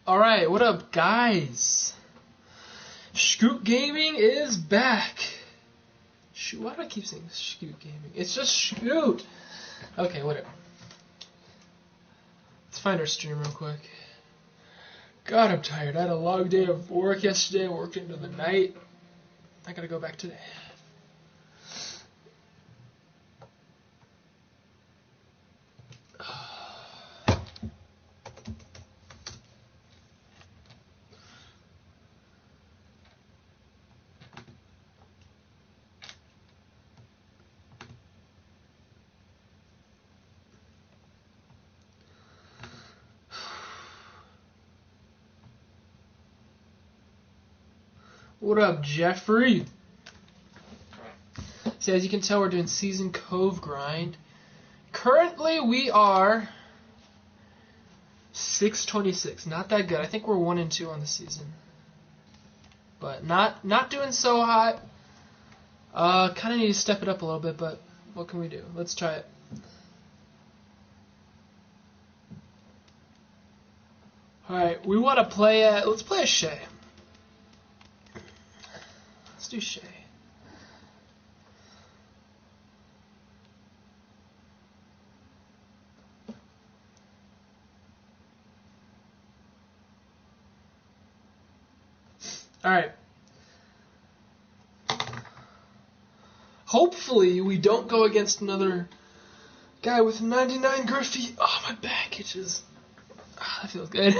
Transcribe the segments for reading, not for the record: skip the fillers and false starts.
Alright, what up, guys? Scoot Gaming is back. Shoot, why do I keep saying Scoot Gaming? It's just Scoot. Okay, whatever. Let's find our stream real quick. God, I'm tired. I had a long day of work yesterday. I worked into the night. I gotta go back today. What up, Jeffrey? See, as you can tell, we're doing season COVE grind. Currently, we are 626. Not that good. I think we're 1 and 2 on the season, but not doing so hot. Kind of need to step it up a little bit, but what can we do? Let's try it. All right, we want to play. Let's play a Shay. Let's do Shay. Alright. Hopefully we don't go against another guy with 99 graffiti. Oh, my back itches. Oh, that feels good.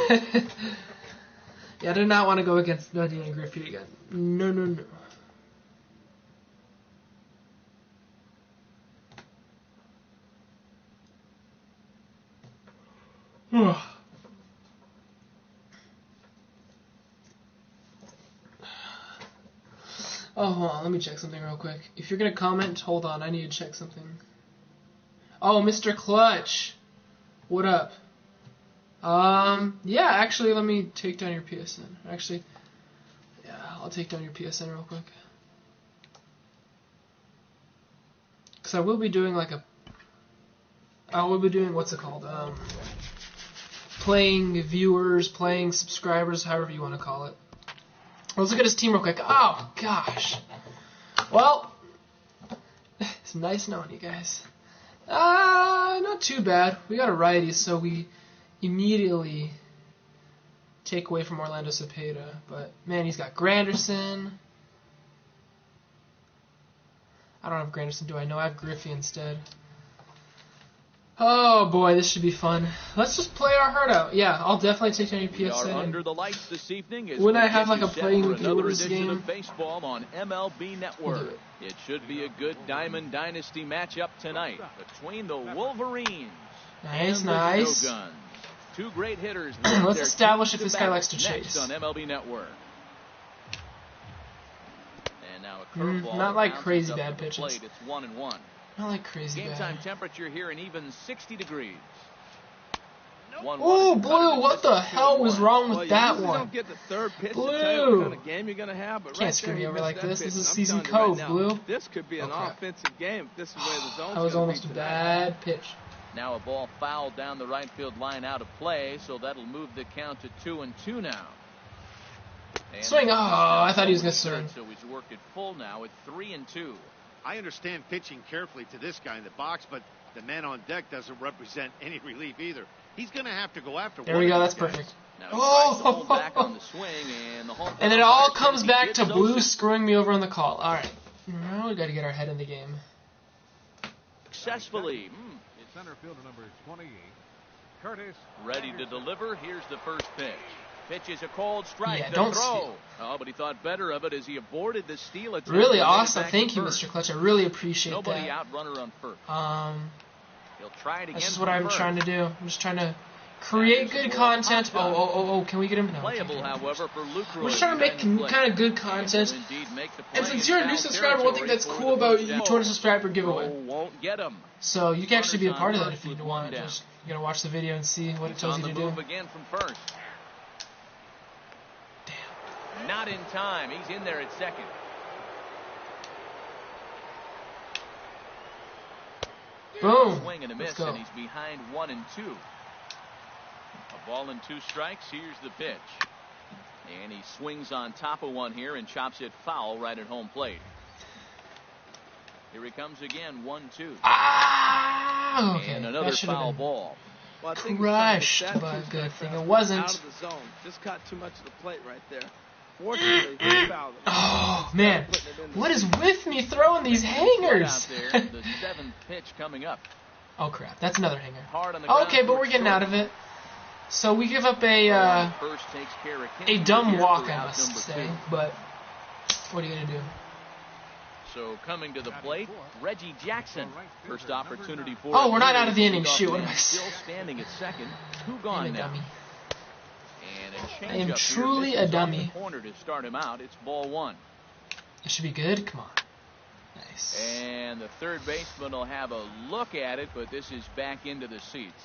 Yeah, I did not want to go against 99 graffiti again. No, no, no. Oh, hold on, let me check something real quick. If you're gonna comment, hold on, I need to check something. Oh, Mr. Clutch! What up? Yeah, actually, let me take down your PSN. Actually, yeah, I'll take down your PSN real quick. Because I will be doing like what's it called? Playing viewers, playing subscribers, however you want to call it. Let's look at his team real quick. Oh, gosh. Well, it's nice knowing you guys. Not too bad. We got a righty, so we immediately take away from Orlando Cepeda. But, man, he's got Granderson. I don't have Granderson, do I? No, I have Griffey instead. Oh boy, this should be fun. Let's just play our heart out. Yeah, I'll definitely take down your PSN. Under the lights this evening when I have like a playing with viewers game of baseball on MLB Network. It should be a good Diamond Dynasty matchup tonight between the Wolverines and the Show Guns. Two great hitters. Let's establish if this guy likes to chase. On MLB Network. And now a curveball. Not like crazy bad pitches. It's 1-1. Not like crazy Game bad. time temperature here in even 60 degrees. Oh, Blue, what the hell was wrong with that one? Don't get the third pitch Blue! to tell you what kind of game you're going to have, but Can't screw me over like this. This is season COVE, Blue. This could be an offensive game. This is where the zone's that was almost a bad pitch. Now a ball fouled down the right field line out of play, so that'll move the count to 2-2 now. And swing! Oh, I thought he was going to serve. So he's worked it full now at 3-2. I understand pitching carefully to this guy in the box, but the man on deck doesn't represent any relief either. He's going to have to go after. There we go. That's perfect. Oh! Back on the swing, and it all comes back to Blue screwing me over on the call. All right, now we got to get our head in the game. Successfully. Center fielder number 28, Curtis. Ready to deliver. Here's the first pitch. Pitch is a cold strike. Yeah, the don't throw. steal. Oh, but he thought better of it as he aborted the steal attempt. Really awesome. Thank you, Mr. Clutch. I really appreciate Nobody that. out runner on first. He'll try it again. That's just what I'm trying to do. I'm just trying to create good content. Oh, can we get him? No, playable, however, for Luke. We're just trying to make kind of good content. And since you're a new subscriber, one thing that's cool about you join a subscriber giveaway. Won't get him. So you can actually be a part of that if you want. Just you gotta watch the video and see what it tells you to do. Again from first. Damn. Not in time. He's in there at second. Boom. Swing and a miss, Let's go. And he's behind 1-2. A Ball and 2 strikes. Here's the pitch. And he swings on top of one here and chops it foul right at home plate. Here he comes again, 1-2. Ah! Okay. And another foul ball. Well, I think Crushed, that but two-strike good thing it fastball wasn't. Out of the zone. Just caught too much of the plate right there. Fortunately, he fouled him. Oh, man. What is with me throwing these hangers? Out there, the 7th pitch coming up. Oh, crap. That's another hanger. Hard on the ground Okay, but we're getting out of it. So we give up a First takes care of Kinsler dumb here walk, for I out must number say. 2. But what are you going to do? So coming to the plate, Reggie Jackson. First opportunity for. Oh, we're not out of the inning. Shoot, what am I Still saying? standing at second. 2 I'm gone a now. dummy. And a I change am up truly here. a Misses on dummy. the corner to start him out. It's ball 1. It should be good. Come on. Nice. And the third baseman will have a look at it, but this is back into the seats.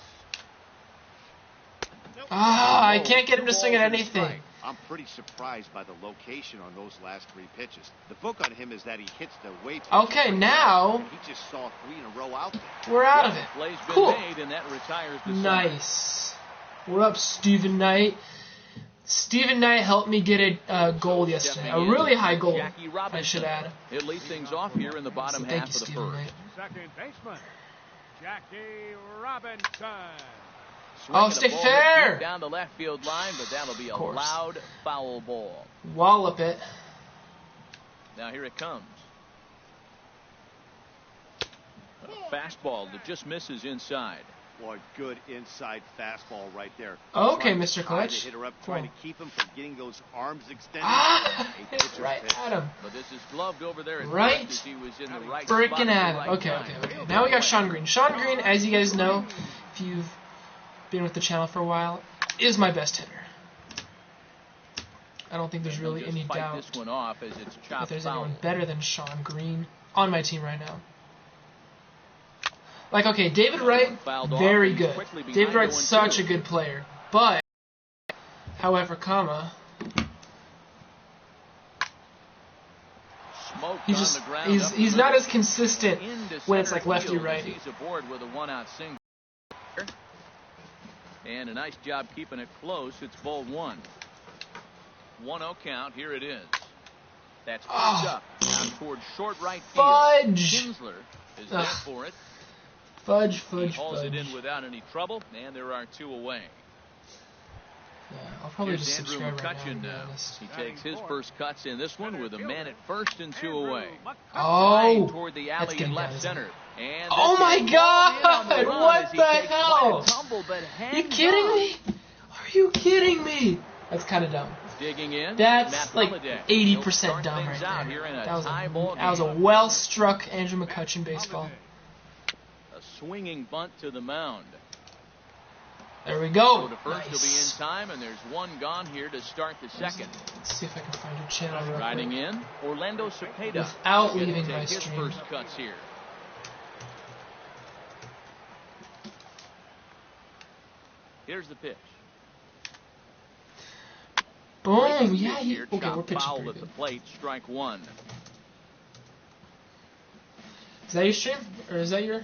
Ah, I can't get him to swing at anything. I'm pretty surprised by the location on those last 3 pitches. The book on him is that he hits the way. Okay, now He just saw 3 in a row out there. we're out of The it. play's been Cool. made, and that retires the Nice. We're up, Stephen Knight. Stephen Knight helped me get a goal yesterday. A really high goal, Jackie I Robinson. should add. It leads things off here in the bottom So thank half you, of the Stephen first. Knight. Second baseman, Jackie Robinson. Swinging Oh, a stay ball fair. deep down the left field line, but that'll be a course. loud foul ball. Wallop it. Now here it comes. A fastball that just misses inside. Boy, good inside fastball right there. Okay, Trying Mr. to Clutch. hit her up, Cool. trying to keep him from getting those arms extended. Ah! A Hit pitcher's right pitch. at him. But this is gloved over there at Right. first as he was in the right spot at Freaking the at him. right Okay, time. okay, okay. Now we got Sean Green. Sean Green, as you guys know, if you've been with the channel for a while, is my best hitter. I don't think there's And he'll really just any fight doubt this one off as it's that chopped there's foul. anyone better than Sean Green on my team right now. Like, okay, David Wright, Fouled off, very he's good. quickly behind David Wright's 0-2. such a good player. But, however, Smoked he's on just the ground he's up the he's not middle. as consistent Into when it's center like lefty field as righty. He's aboard with a 1-out single. And a nice job keeping it close. It's ball 1. 1-0 count. Here it is. That's picked up down towards short right field. Fudge! Kinsler is there for it. Fudge, He fudge, hauls it in fudge. without any trouble, and there are 2 away. Yeah, I'll probably Here's just Andrew subscribe right now, to McCutcheon be now. honest. He takes his first cuts in this one with a man at first and 2 away. Oh! Toward the That's alley in getting left down, isn't center. And Oh this my is ball in on the God! run What as he the takes hell? quite a tumble, but Are you hangs kidding on. me? Are you kidding me? That's kind of dumb. Digging in. That's Matt like Holliday. 80% He'll start dumb things right out there. here in a That was tie a ball game. well-struck Andrew McCutcheon baseball. A swinging bunt to the mound. There we So go. to first will be Nice. in time, and there's 1 gone here to start the second. Let's see if I can find your channel real Riding quick. in, Orlando Cepeda. Without Getting leaving to my his stream. first cuts here. Here's the pitch. Boom! Yeah, Here, okay, we're chopped pitching foul pretty at the good. plate, strike 1. Is that your stream? Or is that your...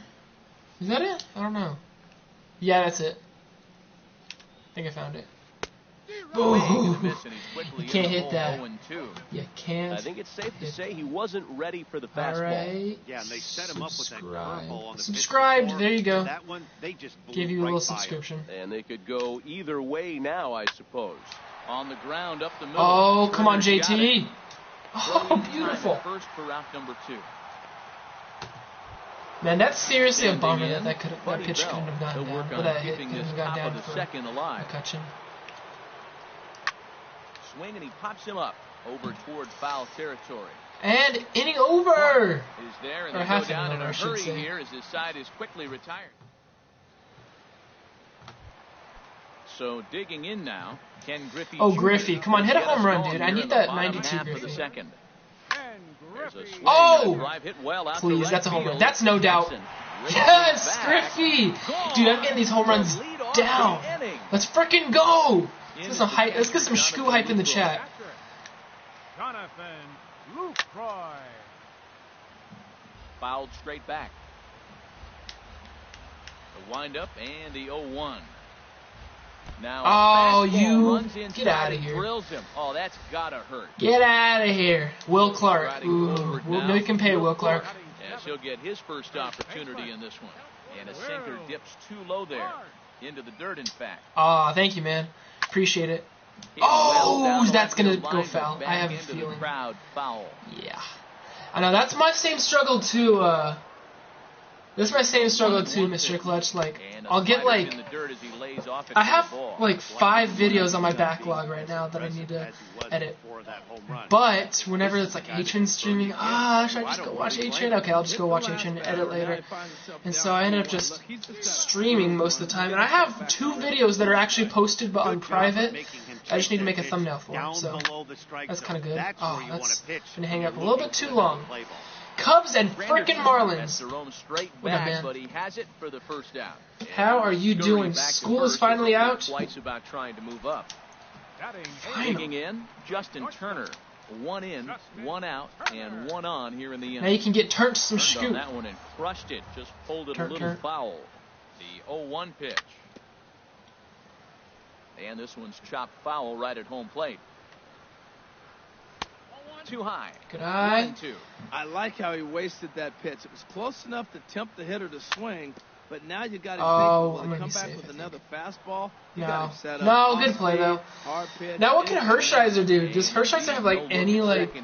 Is that it? I don't know. Yeah, that's it. I think I found it. Swing and a Boom! miss, and he's quickly You can't in the hit hole, that. 0-2. You can't. I think it's safe to hit say he wasn't ready for the fastball. Alright. Yeah, and they set him up with that Subscribe. curveball on the Subscribed, pitch before. there you go. That one, they just blew Give you a right little by him. subscription. And they could go either way now, I suppose. On the ground, up the middle. Oh, come on, Turner's got it. JT. Oh, Throwing time beautiful. at first for out number 2. Man, that's seriously a Standing bummer in, that that Buddy pitch Bell. couldn't have gone He'll down. work Or on that hit keeping couldn't this have gone top down of the for second alive. McCutcheon. Swing, and he pops him up over toward foul territory. And inning over! Is there, and Or they half go down inning in over, a I should hurry say. here as his side is quickly retired. So digging in now, Ken Griffey. Oh, Jr. Griffey. Come on, hit a Get us home run, going dude. I here need in the that bottom 92 half of the Griffey. second. And There's a Griffey. swing Oh! and a drive hit well out to Please, right that's a home run. field. That's no doubt. Jackson racing Yes, back. Griffey! Gone. Dude, I'm getting these home runs To lead off down. the inning. Let's freaking go! In Let's get some is the hype. Let's get some catcher, Shkoo hype in the Jonathan chat. Catcher, Jonathan Lucroy. Fouled straight back. The windup and the 0-1. Now, Oh, a fastball you runs inside get out of and here. Drills him. Oh, that's gotta hurt. Get out of here. Will Clark. Riding Ooh, forward no, now. you can pay Will Clark. Yes, he'll get his first opportunity in this one. And a sinker dips too low there. Into the dirt, in fact. Aw, thank you, man. Appreciate it. Hit well Oh, down the that's right gonna field go line, but foul. back I have a into the feeling. crowd foul. Yeah. I know, that's my same struggle too, this is my same struggle too, Mr. Clutch. Like, And a I'll get slider like, in the dirt as he lays off it I for have the ball. like 5 videos on my backlog right now that I need to edit. But whenever it's like A-Train streaming, should I just go watch A-Train? Okay, I'll just go watch A-Train and edit later. And so I end up just streaming most of the time. And I have 2 videos that are actually posted but on private. I just need to make a thumbnail for them, so that's kind of good. Oh, that's been hanging up a little bit too long. Cubs and frickin' Marlins. What up, man? But he has it for the first out. How are you doing? School is finally out. Twice about trying to move up. Finally. Digging in, Justin Turner. 1 in, 1 out, and 1 on here in the inning. Now you can get turned to some Turned on scoop. that one and crushed it. Just pulled it a little foul. The 0-1 pitch. And this one's chopped foul right at home plate. Too high. Good eye. 1-2. I like how he wasted that pitch. It was close enough to tempt the hitter to swing, but now you got him thinking, will he come back with another fastball? You got him set up. No, good play though. Hard pitch. Now what can Hershiser do? Does Hershiser have like any like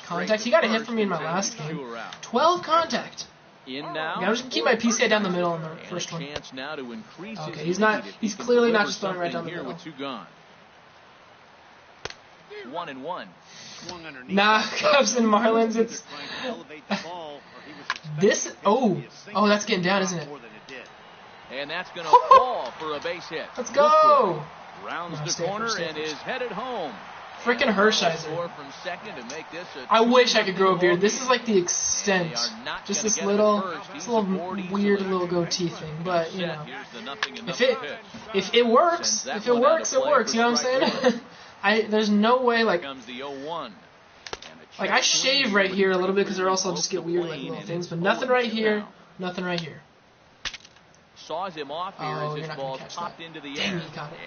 contact? He got a hit from me in my last game. 12 contact. In now. Okay, I'm just gonna keep my PCI down the middle in the first one. Chance now to increase Okay, his he's not. lead if He's he can clearly not deliver just throwing right down the something middle. here with 2 gone. 1-1. Nah, Cubs and Marlins. It's this. Oh, that's getting down, isn't it? And that's going to fall for a base hit. Let's go. Rounds the corner and is headed home. Freaking Hershiser. From second to make this a I wish I could grow a beard. This is like the extent. Just this little weird little goatee thing. But you know, if it works, it works. You know what I'm saying? There's no way like I shave right here a little bit because or else I'll just get weird like little things. But nothing right here. Nothing right here. Saws him off here as his ball popped into the air. He got it.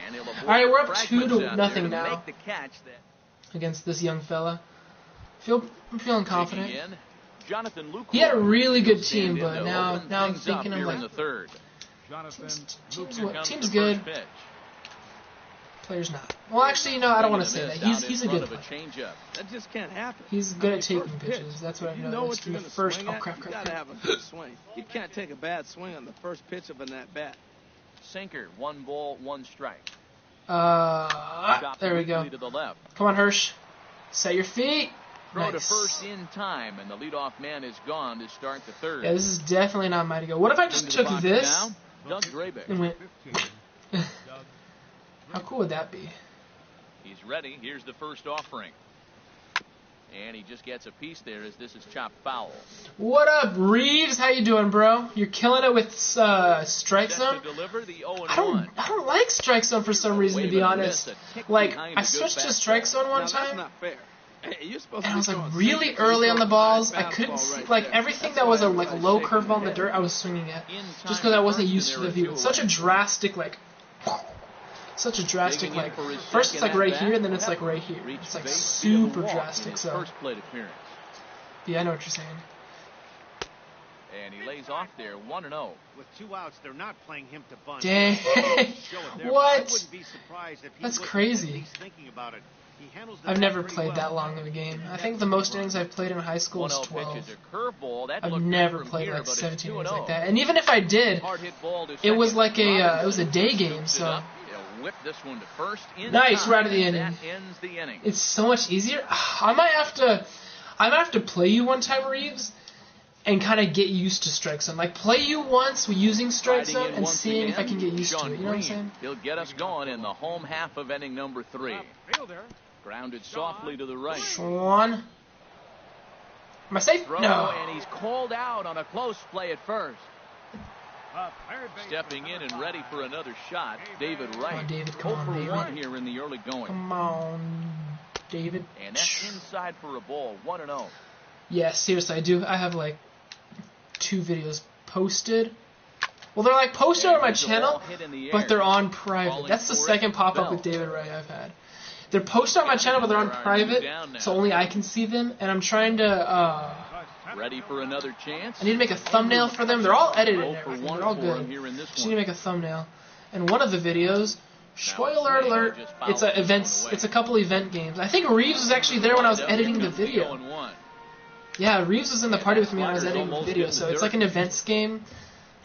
All right, we're up 2-0 now the catch that against this young fella. I'm feeling confident. Jonathan Luke He had a really good team, but now I'm thinking I'm like, team's good. Player's not. Well, actually, no, I don't want to say that. He's a good player. That just can't happen. He's good at taking pitches. That's what I've noticed from the first. You gotta have a good swing. You can't take a bad swing on the first pitch of an at bat. Sinker, 1 ball, 1 strike. There we go. Come on, Hirsch. Set your feet. Throw to first in time, and the leadoff man is gone to start the third. Yeah, this is definitely not mighty go. What if I just took this and went? How cool would that be? He's ready. Here's the first offering. And he just gets a piece there as this is chopped foul. What up, Reeves? How you doing, bro? You're killing it with strike zone. I don't like strike zone for some reason, to be honest. Like I switched to strike zone one time, and I was like really early on the balls. I couldn't see like everything that was a low curveball in the dirt. I was swinging at just because I wasn't used to the view. It's such a drastic like. First it's like right here, and then it's like right here. It's like super drastic, so. Yeah, I know what you're saying. And he lays off there, 1-0. With 2 outs, they're not playing him to bunt. Dang. What? That's crazy. I've never played that long of a game. I think the most innings I've played in high school is 12. I've never played like 17 innings like that. And even if I did, it was like it was a day game, so. Whip this one to first. Nice, right at the inning. That ends the inning. It's so much easier. I might have to play you one time, Reeves, and kind of get used to strike zone. Like play you once using strike zone and seeing if I can get used to it. You know what I'm saying? He'll get us going in the home half of inning number 3. Grounded softly to the right. Sean. Am I safe? No. And he's called out on a close play at first. Stepping in and ready for another shot, David Wright. Come on, David. Come on, David. 1 here in the early going. Come on, David. And that's inside for a ball, 1-0. Yeah, seriously, I do. I have like 2 videos posted Well, they're like posted on my There's the channel, ball hit in the but air. they're on private. Calling That's the for it, second pop-up with Bell. David Ray I've had. They're posted on my channel, but they're on private, so only I can see them. And I'm trying to. Ready for another chance? I need to make a thumbnail for them. They're all edited and for everything. one They're all for good. him here in this Just need to one. make a thumbnail. And one of the videos, spoiler alert, it's a events. It's a couple event games. I think Reeves was actually there when I was editing the video. Yeah, Reeves was in the party with me when I was editing the video. So it's like an events game,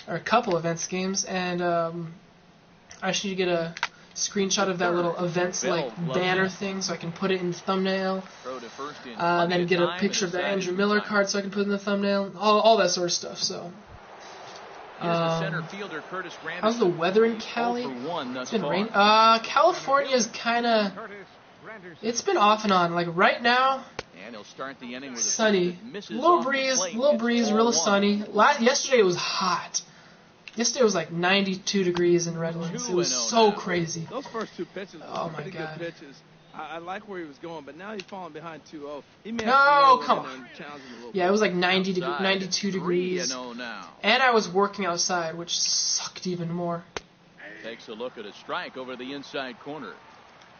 or a couple events games, and I should get a screenshot of that little events like banner thing so I can put it in the thumbnail. And then get a picture of the Andrew Miller card so I can put it in the thumbnail. All that sort of stuff. So. How's the weather in Cali? It's been rain. California's kind of. It's been off and on. Like right now, sunny. Little breeze, real sunny. Yesterday it was hot. Yesterday was like 92 degrees in Redlands. It was so crazy. Those first two pitches Oh were my pretty God. good pitches. I like where he was going, but now he's falling behind 2-0. He may No, have to come and on. challenge him a little Yeah, it bit. was like 92 degrees. 3-0 now. And I was working outside, which sucked even more. Takes a look at a strike over the inside corner.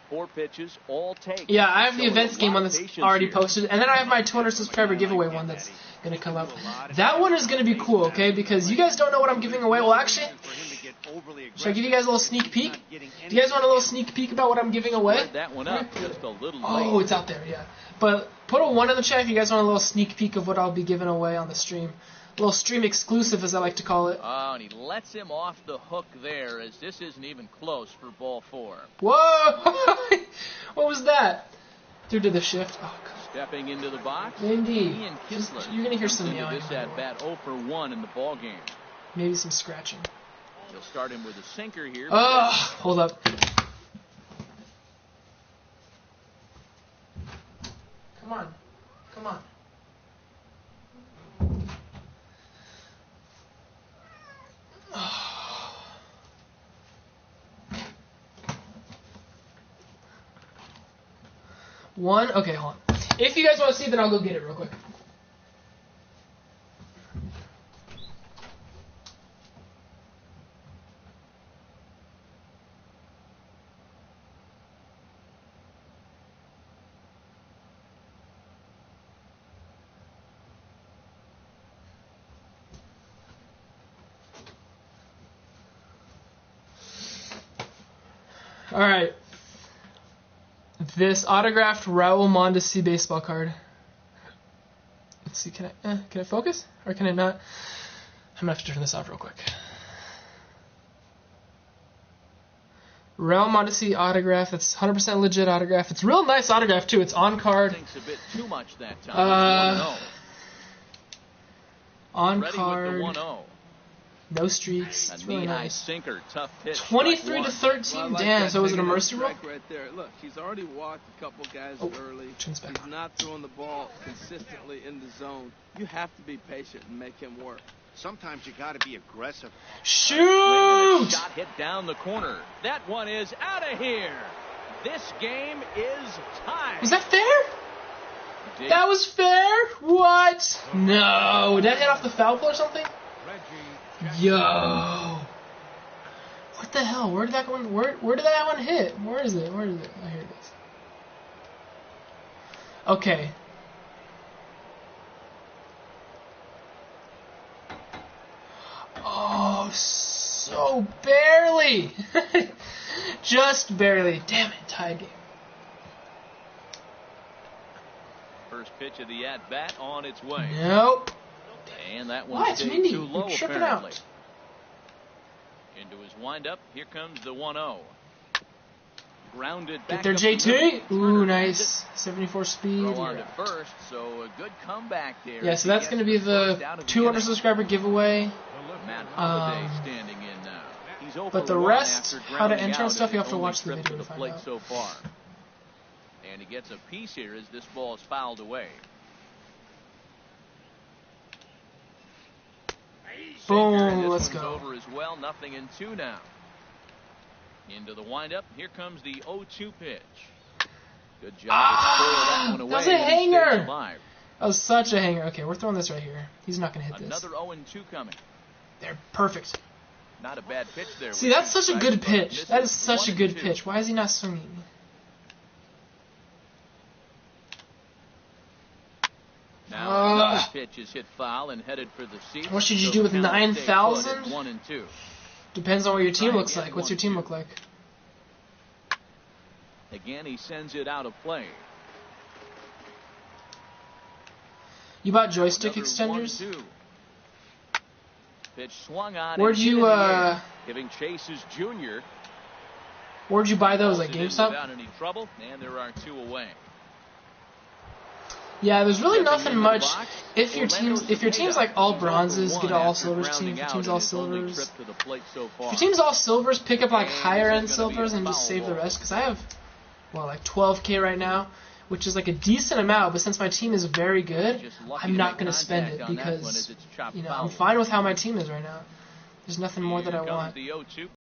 4 pitches, all take. Yeah, I have the Showing events a game lot one of that's patience already here. posted, and then I have my 200 subscriber giveaway one that's going to come up. That one is going to be cool, okay? Because you guys don't know what I'm giving away. Well, actually, should I give you guys a little sneak peek? Do you guys want a little sneak peek about what I'm giving away? Spread that one up just a little Oh, late. it's out there, yeah. But put a 1 in the chat if you guys want a little sneak peek of what I'll be giving away on the stream. A little stream exclusive, as I like to call it. Oh, and he lets him off the hook there, as this isn't even close for ball 4. Whoa! What was that? Through to the shift. Oh, God. Stepping into the box, Indeed. Ian Kinsler. You're going to hear comes some into meowing. this at bat 0 for 1 in the ball game. Maybe some scratching. He'll start him with a sinker here. Hold up. Come on. Come on. One. Okay, hold on. If you guys want to see it, then I'll go get it real quick. All right. This autographed Raul Mondesi baseball card. Let's see, can I focus? Or can I not? I'm going to have to turn this off real quick. Raul Mondesi autograph. It's 100% legit autograph. It's a real nice autograph, too. It's on card. Thinks a bit too much that time. On Ready card. with the 1-0. No streaks. It's A really knee-high nice. sinker, tough pitch. 23 to 13. Well, I like Damn, that so was it a big mercy rule? strike right there. Look, he's already walked a couple guys early. Chin's back He's on. not throwing the ball consistently in the zone. You have to be patient and make him work. Sometimes you got to be aggressive. Shoot! Shot hit down the corner. That one is out of here. This game is tied. Was that fair? That was fair? What? No. Did that hit off the foul pole or something? Yo. What the hell? Where did that one? Where did that one hit? Where is it? Oh, here it is. Okay. Oh, so barely. Just barely. Damn it, tied game. First pitch of the at-bat on its way. Nope. And that one What? stayed Mindy, too low, you're tripping apparently. out. Into his windup, here comes the 1-0. Grounded Get back there, up the middle. JT. Ooh, Turner nice. 74 speed. Throw on Yeah. to first, so a good comeback there. Yeah, so that's going to be the 200 subscriber giveaway. Matt Holliday standing in now. He's 0 but for the 1 rest, after how to grounding enter and out stuff, in you his have to only watch the trip video to to the find plate out. so far. And he gets a piece here as this ball is fouled away. Boom, This let's one's go. over as well. 0-2 now. Into the windup. Here comes the 0-2 pitch. Good job to square that one away. That's a and he stays hanger. alive. That was such a hanger. Okay, we're throwing this right here. He's not going to hit this. Another 0-2 coming. They're perfect. Not a bad pitch there. See, that's such a good pitch. That is such a good pitch. Why is he not swinging? Now another pitch is hit foul and headed for the seats. What should you do with 9,000? 1-2. Depends on what your team looks like. What's your team look like? Again, he sends it out of play. You bought joystick extenders? 1-2. Pitch swung on. Where'd you giving Chase's junior? Where'd you buy those? Like GameStop? Without any trouble, and there are 2 away. Yeah, there's really nothing much. If your team's like all bronzes, get an all silvers team. If your team's all silvers, if your team's all silvers, pick up like higher end silvers and just save the rest. Because I have, well, like 12K right now, which is like a decent amount. But since my team is very good, I'm not gonna spend it because I'm fine with how my team is right now. There's nothing more that I want.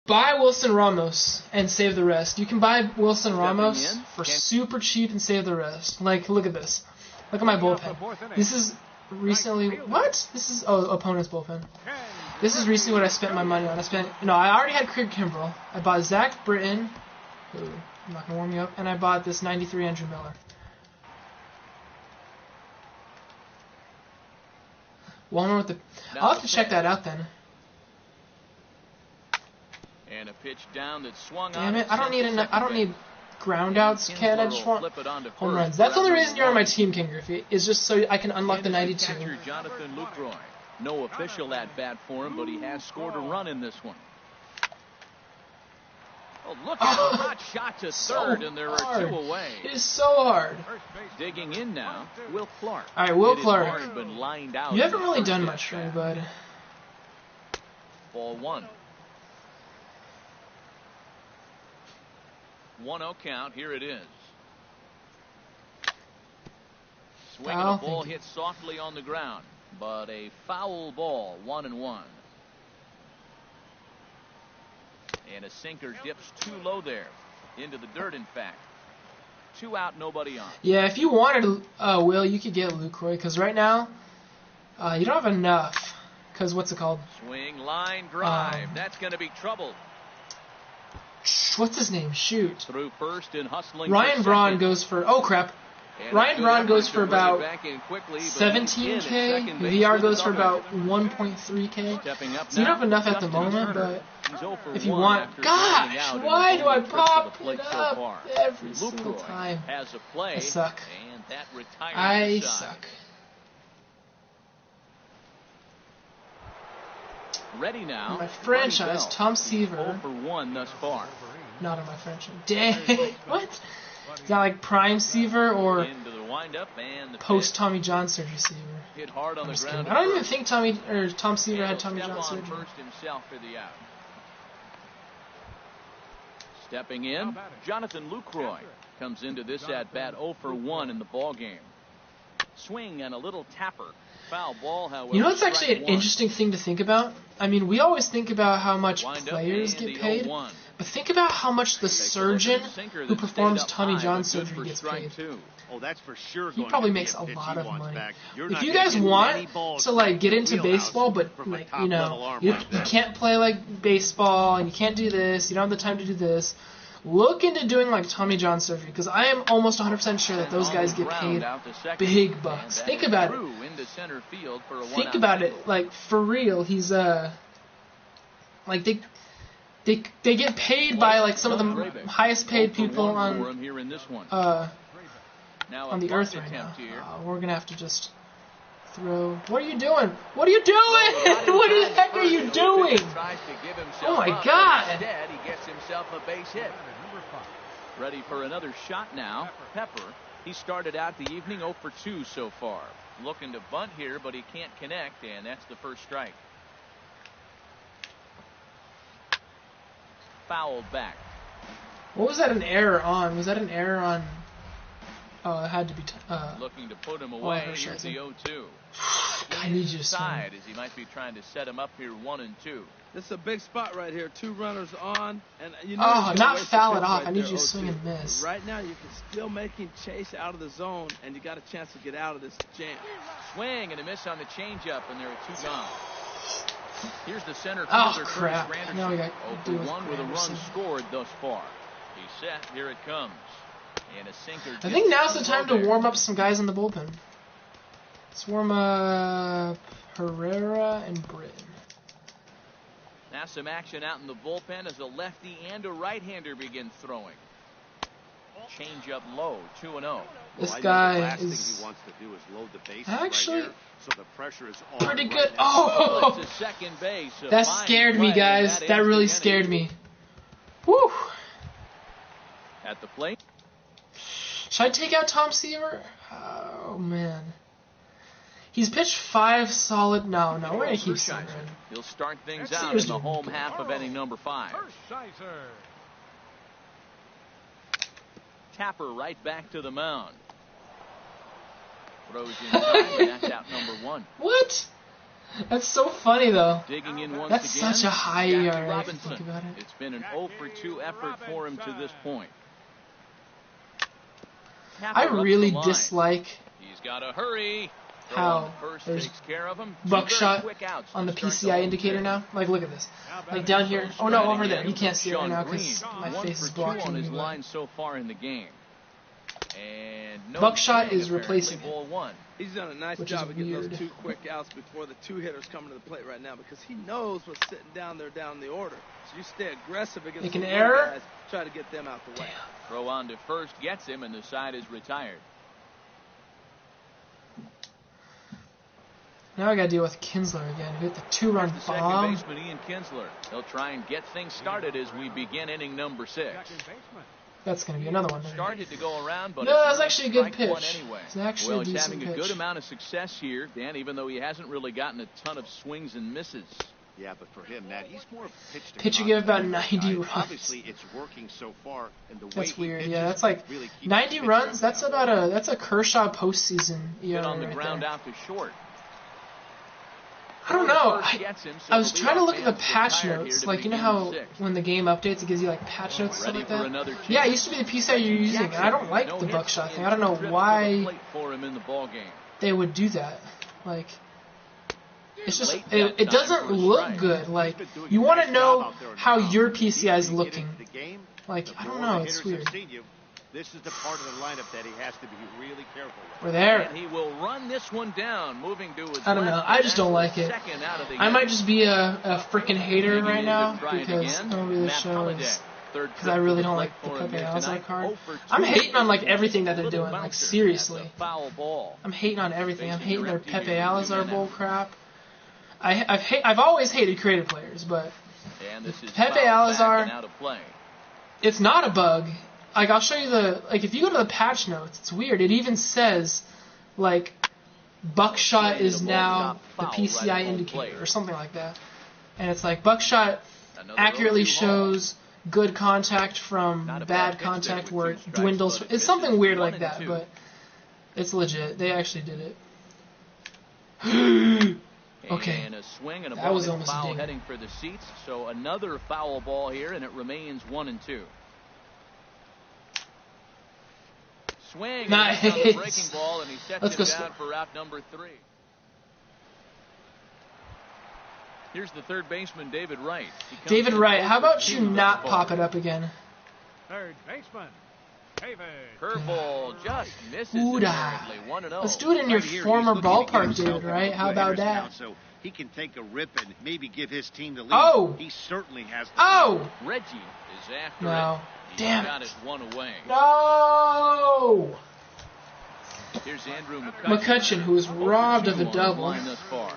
Buy Wilson Ramos and save the rest. You can buy Wilson Ramos for super cheap and save the rest. Like, look at this. Look at my bullpen. This is recently... What? This is... Oh, opponent's bullpen. This is recently what I spent my money on. I already had Craig Kimbrell. I bought Zach Britton. Ooh, I'm not going to warm you up. And I bought this 93 Andrew Miller. One with the... I'll have to check that out then. And a pitch down that swung Damn it, I don't need ground outs, kid. I just want home runs. That's the only reason you're on my team, King Griffey, is just so I can unlock the 92. Jonathan Lucroy. No official at bat for him, but he has scored a run in this one. Oh, look at a hot shot to third, and there are 2 away. It is so hard. Digging in now, Will Clark. All right, Will Clark. You haven't really done much for me, bud. Ball 1. 1-0 count. Here it is. Swing and a ball hit softly on the ground, but a foul ball. 1-1. And a sinker dips too low there, into the dirt. In fact, 2 out, nobody on. Yeah, if you wanted, Will, you could get Lucroy because right now, you don't have enough. Because what's it called? Swing, line, drive. That's going to be trouble. What's his name? Shoot. Through first and hustling. Ryan Braun goes for... Oh, crap. Ryan Braun goes for about 17K. VR goes for about 1.3K. So you don't have enough at the moment, but if you want... Gosh, why do I pop it up every single time? I suck. I suck. Ready now. My franchise, Tom Seaver. 0 for 1 thus far. Not on my franchise. Dang. What? Is that like prime Seaver or post Tommy John surgery Seaver? Hit hard on the ground. I don't even think Tom Seaver had Tommy John surgery. First himself for the out. Stepping in, Jonathan Lucroy comes into this at bat 0 for 1 in the ball game. Swing and a little tapper. Foul ball, however. You know, it's actually an interesting thing to think about. I mean, we always think about how much players get paid, but think about how much the surgeon who performs Tommy John surgery gets paid. Oh, that's for sure. He probably makes a lot of money. If you guys want to like get into baseball, but like you can't play like baseball and you can't do this, you don't have the time to do this. Look into doing like Tommy John surgery because I am almost 100% sure that those guys get paid big bucks. Think about it. Think about it. Like for real, he's like they get paid by like some of the highest paid people on the earth right now. We're gonna have to just throw. What are you doing? What are you doing? What the heck are you doing? Oh my God! Instead, he gets himself a base hit. Ready for another shot now. Pepper. He started out the evening 0 for 2 so far. Looking to bunt here, but he can't connect, and that's the first strike. Fouled back. What was that an error on? Was that an error on? Oh, it had to be. Looking to put him away. Here's the 0-2. I need you to side as he might be trying to set him up here 1-2. This is a big spot right here. 2 runners on, and not foul it off. I need you to swing and miss. Right now, you can still make him chase out of the zone, and you got a chance to get out of this jam. Swing and a miss on the changeup, and there are 2 gone. Here's the center Oh, fielder, crap. Curtis Now we got 0-1 with a run scored thus far. He's set. Here it comes. And a sinker. I think now's the time to warm up some guys in the bullpen. Let's warm up Herrera and Britton. Now some action out in the bullpen as a lefty and a right-hander begin throwing. Change up low, 2-0. This guy last is thing he wants to do is load the bases actually right here, so the pressure is on pretty right good. now. Oh, To second base. that scared me, guys. That really scared me. Woo! At the plate. Should I take out Tom Seaver? Oh man, he's pitched 5 solid. No, we're gonna keep Seaver in. He'll start things out in the home half of inning number 5. Tapper right back to the mound. Throws in time, and that's out number 1. What? That's so funny though. Digging in once That's again. such a high Jackie ERA. Robinson. Think about it. It's been an 0-for-2 effort for him to this point. Tapper I up really the line. dislike He's got to hurry. Throw how on the first there's takes care of him. buckshot Two very quick outs on the to start PCI the indicator home now. Like, look at this. Like down here. Oh no, over there. You can't see it right Sean now because Green, my 1 face is for 2 blocking on his me. line so far in the game. And no Buckshot swing, is apparently, replacing it. ball 1. He's done a nice Which job is of getting weird. those 2 quick outs before the 2 hitters coming to the plate right now because he knows what's sitting down there down the order. So you stay aggressive against Make the an young error? guys, try to get them out the way. Throw on to first gets him, and the side is retired. Now I gotta deal with Kinsler again. Who hit the 2-run The second bomb. baseman, Ian Kinsler. He'll try and get things started as we begin inning number 6. That's gonna be another one. Started to go around, but No, that's it's actually a good strike one pitch. anyway. It's actually Well, a he's decent having a good pitch. amount of success here, Dan, even though he hasn't really gotten a ton of swings and misses. Yeah, but for him, Matt, he's more Pitcher gave about 90 runs. Obviously, it's working so far, and the way That's he weird. pitches Yeah, that's like really keeps 90 the runs. pitcher That's down. that's a Kershaw postseason Hit ERA on the right ground there. out to short. I don't know. First gets him, so I was the trying to leadoff look at the man's patch retired here notes. to Like, you know begin how the 6th. when the game updates, it gives you like patch notes and Ready stuff for like another that? chance. Yeah, it used to be the PCI you're using, and I don't like No the hits buckshot thing. and I don't know trips to the why plate for him in the ball game. they would do that. Like, it's just, Late that it time doesn't for a look strike. good. Like, He's been doing you a want nice to job know out there in the how mound. your The PCI is deeper you get looking. into the game, Like, the I don't more know, the it's hitters have weird. seen you. This is the part of the lineup that he has to be really careful with. We're there. And he will run this one down, moving to his I don't know. left, I and just that's don't the like it. second out of the I might inning. just be a freaking hater Digging right in now to try it because again. I don't really Matt show Holliday, us. third Because trip I to really the don't plate like the for him Pepe here Alzar tonight. card. 0 for 2. I'm hating on like everything that they're Little doing, like bouncer. seriously. That's a foul ball. I'm hating on everything. I'm Facing hating their direct Pepe to you. Alzar bull crap. I've always hated creative players, but And this is Pepe fouled back Alzar- and out of play. it's not a bug. Like, I'll show you if you go to the patch notes, it's weird. It even says, like, buckshot is now the PCI indicator or something like that. And it's like, buckshot Another accurately 0-2 home. shows good contact from Not a bad bad pitch contact there where with it 2 strikes, dwindles. but it It's something misses. weird 1 like and that, 2. but it's legit. They actually did it. Okay. And a swing and a That ball was hit almost a foul ding. heading for the seats. So another foul ball here, and it remains 1 and 2. Swing. Nice. And that's on the breaking ball, and he sets Let's it go down score. for out number 3. Here's the third baseman, David Wright. He comes David in Wright, 0 how for about 2 you thus not far. pop it up again? Third baseman, David. Curveball just misses Ooh-da. apparently. 1-0. Let's do it in your Right here, former he's looking to get ballpark, himself David, right? into How a about hitter's that? count So he can take a rip and maybe give his team the lead. Oh! He certainly has the Oh! Reggie is after No. it. Damn He's got it. it 1 away. No! Here's Andrew McCutchen. McCutchen, who was robbed of a 0 for 2 on the double. line thus far.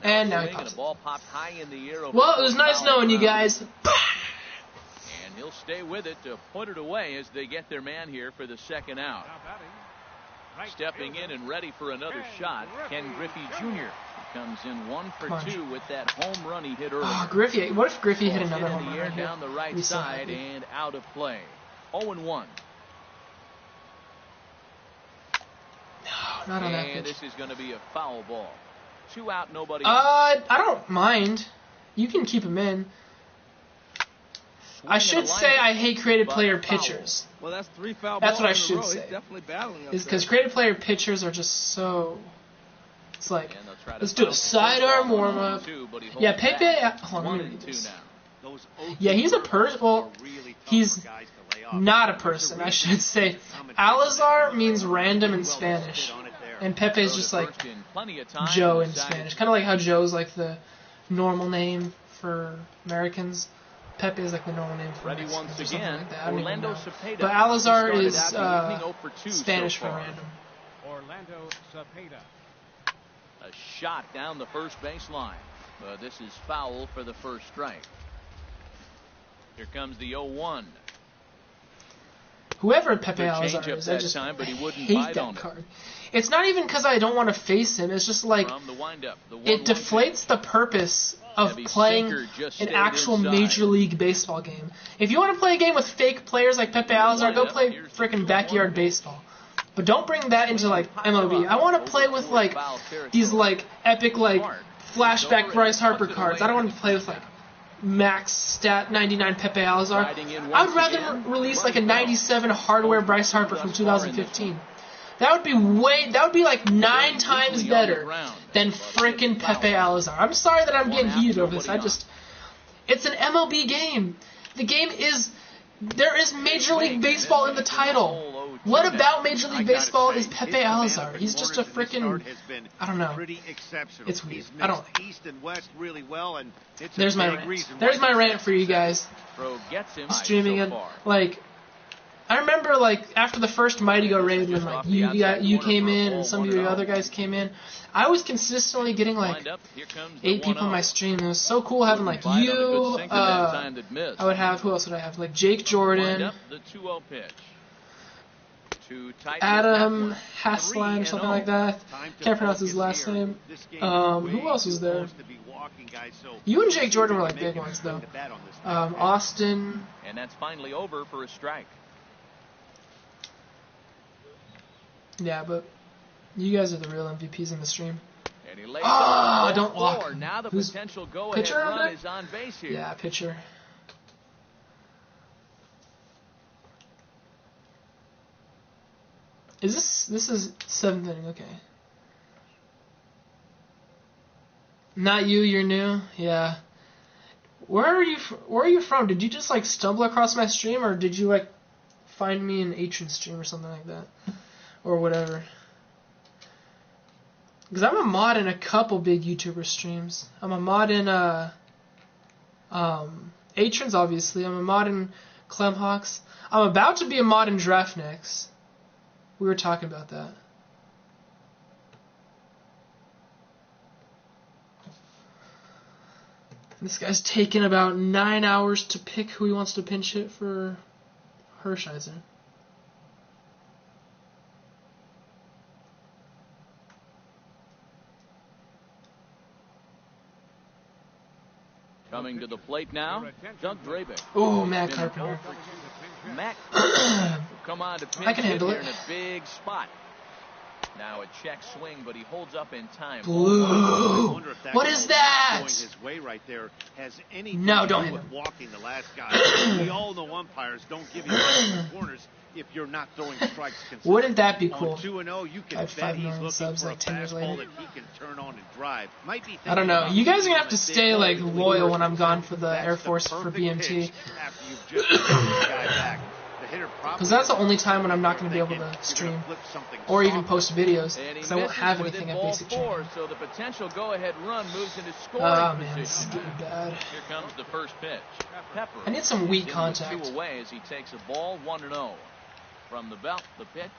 And now he Swing pops a it. ball popped high in the air. Over Well, it was the nice foul knowing you ground. guys. And he'll stay with it to put it away as they get their man here for the second out. Stepping in and ready for another shot, Ken Griffey Jr. He comes in 1 for Come on. 2 with that home run he hit earlier. Oh, Griffey. What if Griffey hit Ball's another in home the run air right here? down the right Be so side happy. and out of play. 0-1. No, not on that And pitch. this is going to be a foul ball. 2 out, nobody. I don't mind. You can keep him in. I should say I hate creative player pitchers. Well, that's 3 foul That's balls what I in a should row. say. He's definitely battling up Is there. because creative player pitchers are just so It's like, let's do a sidearm warm-up. Yeah, Pepe, hold on, let me read this. Yeah, he's a person, well, he's not a person, I should say. Alazar means random in Spanish, and Pepe is just like Joe in Spanish. Kind of like how Joe's like the normal name for Americans. Pepe is like the normal name for Mexicans or something like that. I don't even know. But Alazar is Spanish for random. Orlando Cepeda. A shot down the first baseline. This is foul for the first strike. Here comes the 0-1. Whoever Pepe Alazar is, I just hate that card. It's not even because I don't want to face him. It's just like it deflates the purpose of playing an actual Major League Baseball game. If you want to play a game with fake players like Pepe Alazar, go play frickin' backyard baseball. But don't bring that into like MLB. I want to play with like these like epic like flashback Bryce Harper cards. I don't want to play with like max stat 99 Pepe Alazar. I would rather release like a 97 hardware Bryce Harper from 2015. That would be like 9 times better than frickin' Pepe Alazar. I'm sorry that I'm getting heated over this. It's an MLB game. The game is, there is Major League Baseball in the title. What about Major League Baseball is Pepe Alazar? He's just a frickin', I don't know. It's weird. I don't like it. There's my rant. There's my rant for you guys. Streaming it, like, I remember, like, after the first Mighty Go raid, when, like, you came in and some of your other guys came in, I was consistently getting, like, 8 people in my stream. It was so cool having, like, you, I would have, who else would I have? Like, Jake Jordan, Adam Hasline or something like that. Can't pronounce his last name. Who else was there? You and Jake Jordan were, like, big ones, though. Austin. And that's finally over for a strike. Yeah, but you guys are the real MVPs in the stream. Oh, don't walk. Now the Who's potential go pitcher ahead over run there? is on base here. Yeah, pitcher. This is 7th inning, okay. Not you, you're new? Yeah. Where are you from? Did you just like stumble across my stream, or did you like find me in Atron stream or something like that? Or whatever. Because I'm a mod in a couple big YouTuber streams. I'm a mod in Atron's, obviously. I'm a mod in Clemhawks. I'm about to be a mod in DraftNext. We were talking about that. This guy's taken about 9 hours to pick who he wants to pinch hit for Hershiser. Coming to the plate now, Doug Drabeck. Oh, Matt Carpenter. Matt come on to pinch I can handle here it. in a big spot. Now a check swing, but he holds up in time. Blue. What is that? His way right there has No, don't hit with him. walking the last guy. We all know umpires don't give you the corners if you're not throwing strikes consistently. Wouldn't that be cool? On 2-0, you can I have bet 5 he's million looking subs for like a 10 years fastball later. that he can turn on and drive. Might be I don't know. You guys are gonna have to thinking stay about like the loyal when I'm gone for the That's Air Force the for perfect BMT. pitch after you've just hit the guy back. The hitter probably Because that's the only time when I'm not going to be able to stream or even post videos, And he because I won't misses have with anything it, at ball basic 4, training. so the potential go-ahead run moves into scoring Oh man, this is position. getting bad. Here comes the first pitch. Pepper. I need some weak in with contact. 2 away as he takes a ball 1-0. From the belt, the pitch.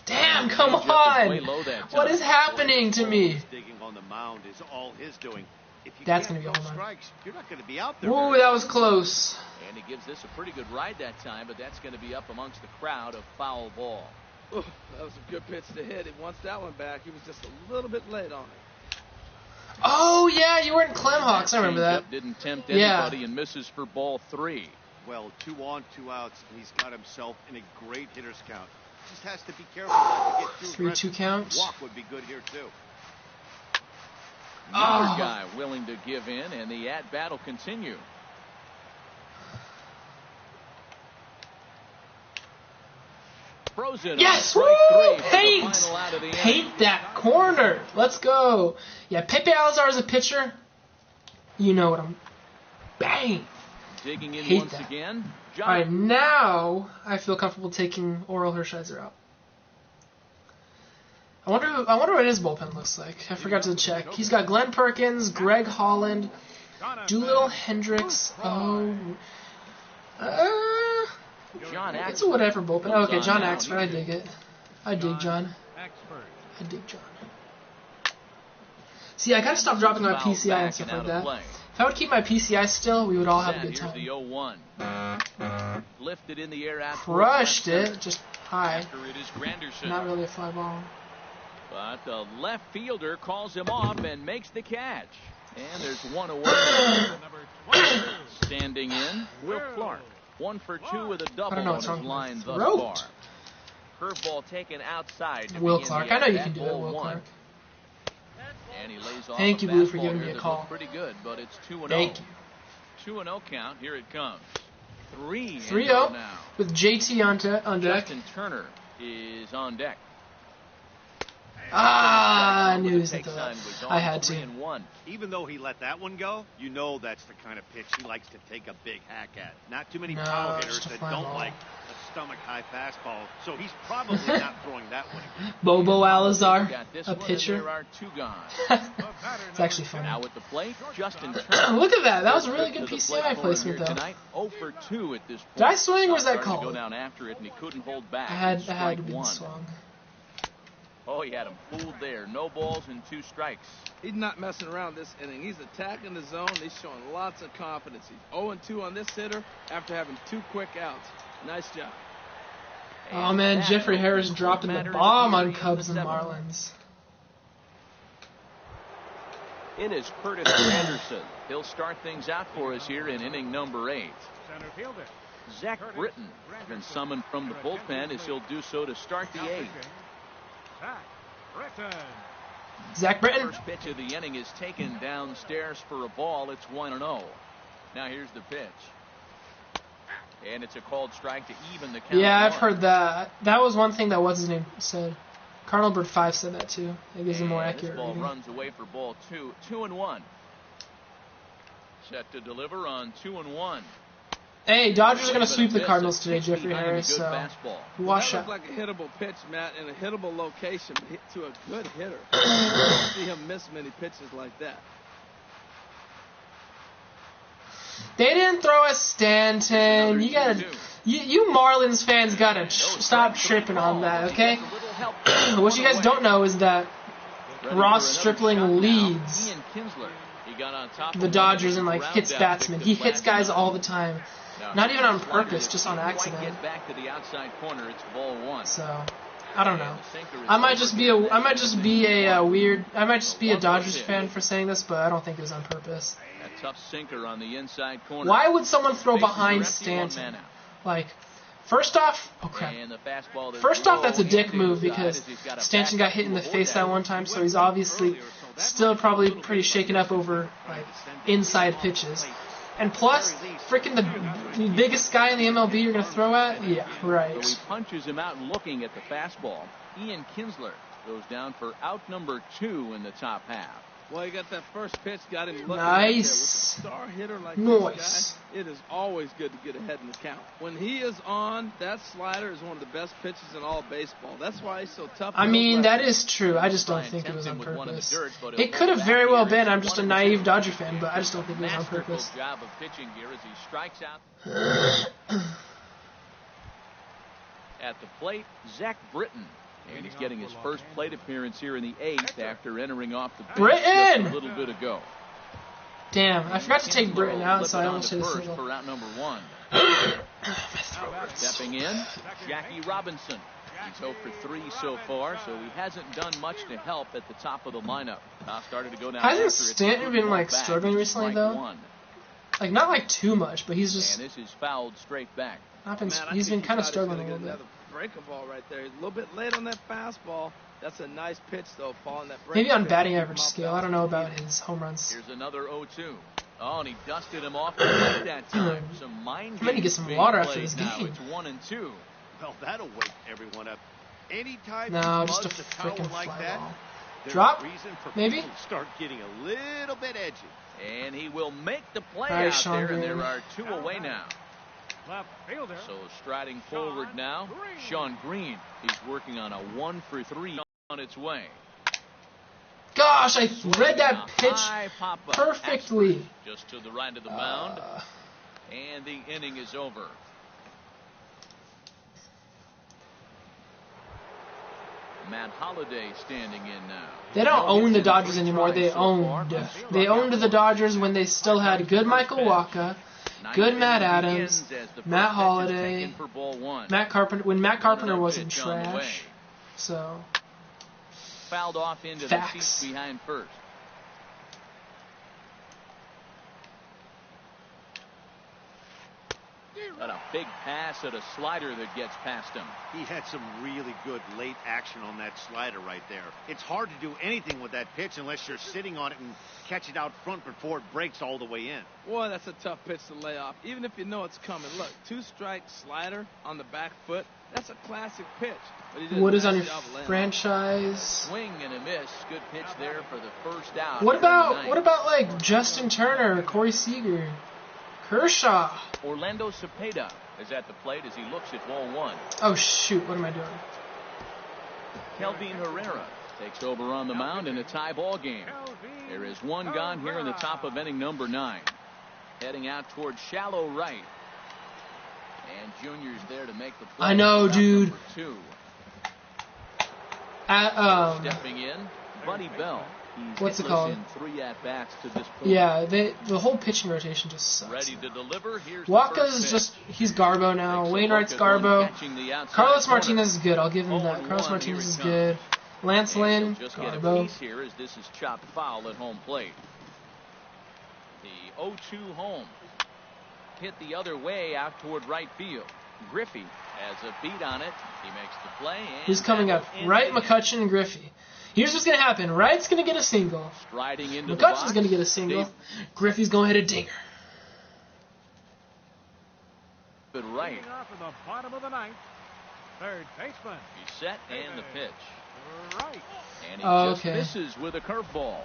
Damn, come Changeup is way on! low that What time. is happening to me? Digging on the mound is all his doing. If you That's can't going to be a throw home run. strikes, you're not going to be out there. Whoa, that was close. And he gives this a pretty good ride that time, but that's going to be up amongst the crowd, a foul ball. Ooh, that was a good pitch to hit. He wants that one back. He was just a little bit late on it. Oh yeah, you were in Clemhawks. I remember that. Changeup didn't tempt Yeah. anybody and misses for ball 3. Well, 2 on, 2 outs, and he's got himself in a great hitter's count. Just has to be careful not to get too 3-2 aggressive. count. Walk would be good here too. Another Oh. guy willing to give in, and the at-bat will continue. frozen. Yes! Woo! Paint! Paint that corner. Let's go. Yeah, Pepe Alazar is a pitcher. You know what I'm... Bang! Digging in Hate once that. again. All right, now I feel comfortable taking Oral Hershiser out. I wonder what his bullpen looks like. I forgot to check. He's got Glenn Perkins, Greg Holland, Doolittle Hendricks. It's a whatever bullpen. Oh, okay, John Axford. I dig it. I dig John. I dig John. See, I gotta stop dropping my PCI and stuff like that. If I would keep my PCI still, we would all have a good time. Here's the 0-1. Lifted in the air out. Crushed it, just high. It is Granderson. Not really a fly ball. But the left fielder calls him off and makes the catch. And there's one away. Standing in, Will Clark. 1 for 2 with a double on his line thus far. Curveball taken outside. Will Clark. I know you can do it, Will Clark. And he lays off. Thank you, Blue, for giving me a call. Pretty good, but it's 2-0. Thank you. 2-0 count. Here it comes. 3-0 now. With JT on deck. Justin Turner is on deck. I knew he was into that. I had to. Even though he let that one go, you know that's the kind of pitch he likes to take a big hack at. Not too many power hitters that don't like a stomach-high fastball, so he's probably not throwing that one again. Bobo Alazar, a pitcher. There are 2 gone. It's actually funny. Now at the plate, Justin Turner. Look at that. That was a really good PCI placement, though. Tonight, 0 for 2 at this point. Did I swing or was that called? Go down after it, and he couldn't hold back. I had to be the swung. Oh, he had him fooled there. No balls and 2 strikes. He's not messing around this inning. He's attacking the zone. He's showing lots of confidence. He's 0-2 on this hitter after having 2 quick outs. Nice job. Oh, man, Jeffrey Harris dropping the bomb on Cubs and Marlins. In is Curtis Anderson. He'll start things out for us here in inning number 8. Zach Britton has been summoned from the bullpen as he'll do so to start the 8th. Zach Britton. First pitch of the inning is taken downstairs for a ball. It's 1-0. Now here's the pitch. And it's a called strike to even the count. Yeah, I've heard that. That was one thing that what's his name said. Cardinal Bird 5 said that too. It gives him more accurate. This ball runs away for ball 2. 2-1. Set to deliver on 2-1. Hey, Dodgers are going to sweep the Cardinals today, Jeffrey Harris, so wash out. That looked like a hittable pitch, Matt, in a hittable location to a good hitter. You don't see him miss many pitches like that. They didn't throw a Stanton. You gotta, you Marlins fans gotta stop tripping on that, okay? What you guys don't know is that Ross Stripling leads the Dodgers in like hits batsmen. He hits guys all the time. Not even on purpose, just on accident. So, I don't know. I might just be a Dodgers fan for saying this, but I don't think it was on purpose. A tough sinker on the inside corner. Why would someone throw behind Stanton? Like, first off, First off, that's a dick move because Stanton got hit in the face that one time, so he's obviously still probably pretty shaken up over like inside pitches. And plus, freaking the biggest guy in the MLB you're going to throw at? Yeah, right. So he punches him out looking at the fastball. Ian Kinsler goes down for out number 2 in the top half. Well, he got that first pitch, got him looking. Nice. With a star hitter like this guy, it is always good to get ahead in the count. When he is on, that slider is one of the best pitches in all baseball. That's why he's so tough. I mean, that is true. I just don't think it was on purpose. It could have very well been. I'm just a naive Dodger fan, but I just don't think it was on purpose. Job of pitching here as he strikes out. At the plate, Zach Britton. And he's getting his first plate appearance here in the 8th after entering off the bench Britton! a little bit ago. Damn, I forgot to take Britton out, so I almost hit a single. For out number 1. Stepping in, Jackie Robinson. He's 0 for 3 so far, so he hasn't done much to help at the top of the lineup. Started to go down. Hasn't Stanton been like struggling recently though? Like not like too much, but he's just. And this is fouled straight back. He's been kind of struggling a little bit. Breaking ball right there. He's a little bit late on that fastball. That's a nice pitch though, falling that break. Maybe on batting average scale. I don't know about his home runs. Here's another 0-2. Oh, and he dusted him off that time. Some mind games. I'm gonna get some water after this game. It's 1-2. Well, that'll wake everyone up. Anytime No, you just buzz a the towel freaking like fly that, ball. there's Drop? a reason for Maybe? people to start getting a little bit edgy. And he will make the play All right, out Sean there, Green. and there are 2 away now. Left fielder. So striding forward now, Sean Green. He's working on a 1-for-3 on its way. Gosh, I read that pitch perfectly. Just to the right of the mound. And the inning is over. Matt Holliday standing in now. They don't own the Dodgers anymore. They owned the Dodgers when they still had good Michael Wacha, good Matt Adams, Matt Holliday, Matt Carpenter. When Matt Carpenter wasn't trash. So Fouled off into the seats behind first. And a big pass at a slider that gets past him. He had some really good late action on that slider right there. It's hard to do anything with that pitch unless you're sitting on it and catch it out front before it breaks all the way in. Boy, that's a tough pitch to lay off, even if you know it's coming. Look, 2-strike slider on the back foot. That's a classic pitch. What is on your franchise? Swing and a miss. Good pitch there for the first out. What about like Justin Turner, Corey Seager, Kershaw? Orlando Cepeda is at the plate as he looks at ball 1. Oh shoot! What am I doing? Kelvin Herrera takes over on the mound in a tie ball game. There is 1 gone here in the top of inning number 9. Heading out towards shallow right. And Junior's there to make the play. I know, dude. Stepping in, Buddy Bell. He's what's it called? In 3 at-bats to this point. Yeah, the whole pitching rotation just sucks. Ready to deliver. Here's Waka's he's Garbo now. Wainwright's Garbo. Carlos Martinez is good. I'll give him that. Carlos Martinez is good. Lance Lynn, Garbo. Here as this is chopped foul at home plate. The 0-2 home. Hit the other way out toward right field. Griffey has a beat on it. He makes the play. And who's coming up? Wright, McCutchen, and Griffey. Here's what's going to happen. Wright's going to get a single. Striding into McCutchen's going to get a single. Griffey's going to hit a dinger. But right. Off in the bottom of the 9th. Third baseman. He's set and the pitch. Right. And he just misses with a curveball.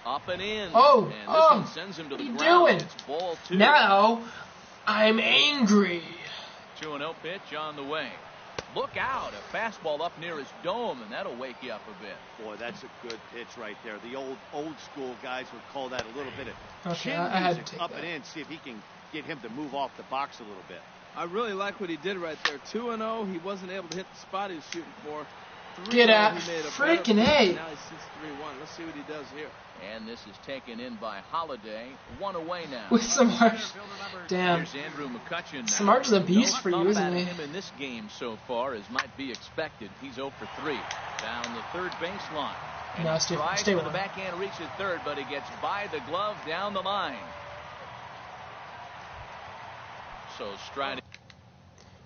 Up and in. And this one sends him to the ground. It's ball 2. Now I'm angry. 2-0 pitch on the way. Look out, a fastball up near his dome, and that'll wake you up a bit. Boy, that's a good pitch right there. The old school guys would call that a little bit of chin I had to music take up that. and in, see if he can get him to move off the box a little bit. I really like what he did right there. 2-0, he wasn't able to hit the spot he was shooting for. Get out, freaking A. Now he's 6-3-1. Let's see what he does here. And this is taken in by Holliday. 1 away now. With Samar. Damn. Here's Andrew McCutchen now. Samar's a beast for you, isn't he? Him in this game so far, as might be expected. He's 0 for 3. Down the third baseline. No, stay with the backhand, reaches third, but he gets by the glove down the line. So striding.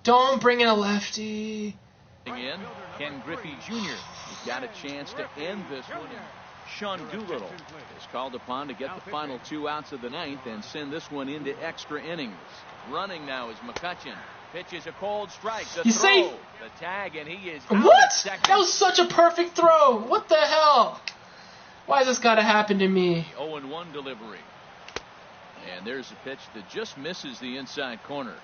Don't bring in a lefty. In, Ken Griffey Jr. He's got a chance to end this one. Sean Doolittle is called upon to get the final 2 outs of the 9th and send this one into extra innings. Running now is McCutchen. Pitches a cold strike. The throw. The tag, and he is out What? at second. That was such a perfect throw. What the hell? Why has this got to happen to me? 0-1 delivery. And there's a pitch that just misses the inside corner.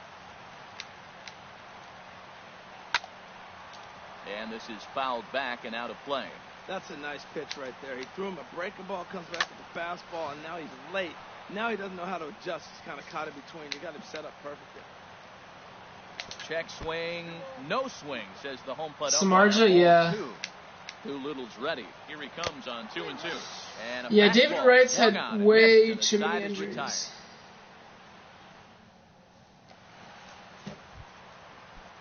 And this is fouled back and out of play. That's a nice pitch right there. He threw him a breaking ball, comes back with the fastball, and now he's late. Now he doesn't know how to adjust. He's kind of caught in between. You got him set up perfectly. Check swing, no swing, says the home plate. Samardzija, yeah. Doolittle's ready. Here he comes on 2-2. And yeah, David Wright's had way too many injuries.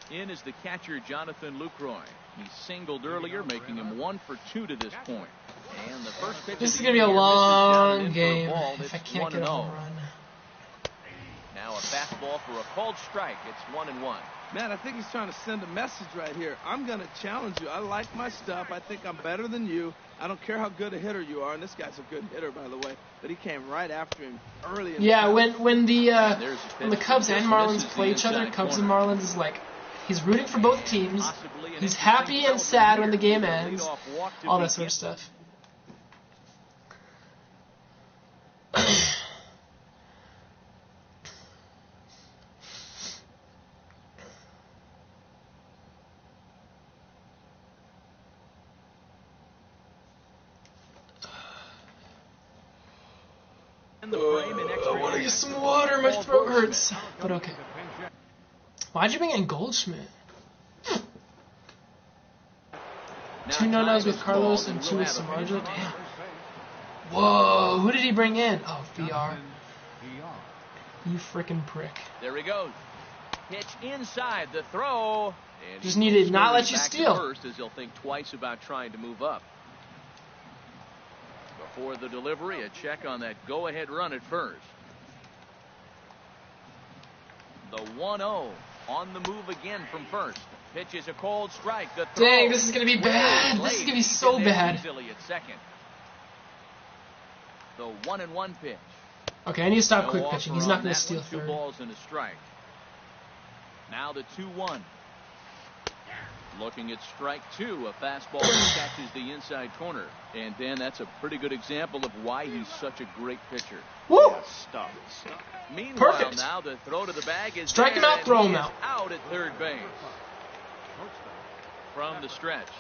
In is the catcher, Jonathan Lucroy. He singled earlier, making him 1 for 2 to this point. And the first pitch. This is going to be a long game if I can't get a home run. Now a fastball for a called strike. It's 1-1. Man, I think he's trying to send a message right here. I'm going to challenge you. I like my stuff. I think I'm better than you. I don't care how good a hitter you are. And this guy's a good hitter, by the way. But he came right after him early. Yeah, when the when the Cubs and Marlins play each other, Cubs and Marlins is like, he's rooting for both teams, he's happy and sad when the game ends, all that sort of stuff. I want to get some water, my throat hurts. But okay. Why'd you bring in Goldschmidt? 2 no-nos with Carlos and 2 with Samardzija? Damn. Whoa, who did he bring in? Oh, VR. You frickin' prick. There he goes. Pitch inside the throw. And just needed not let you steal. First, as he'll think twice about trying to move up. Before the delivery, a check on that go-ahead run at first. The 1-0 on the move again from first. Pitch is a cold strike. The throw. Dang, this is going to be bad. This is going to be so bad. At second. The 1-1 pitch. Okay, I need to stop quick pitching. He's not going to steal third. 2 balls and a strike. Now the 2-1. Looking at strike 2, a fastball that catches the inside corner. And Dan, that's a pretty good example of why he's such a great pitcher. Woo! Yeah, stuff. Meanwhile, perfect. Now the throw to the bag is strike him out, throw him out. Out at third base. From the stretch.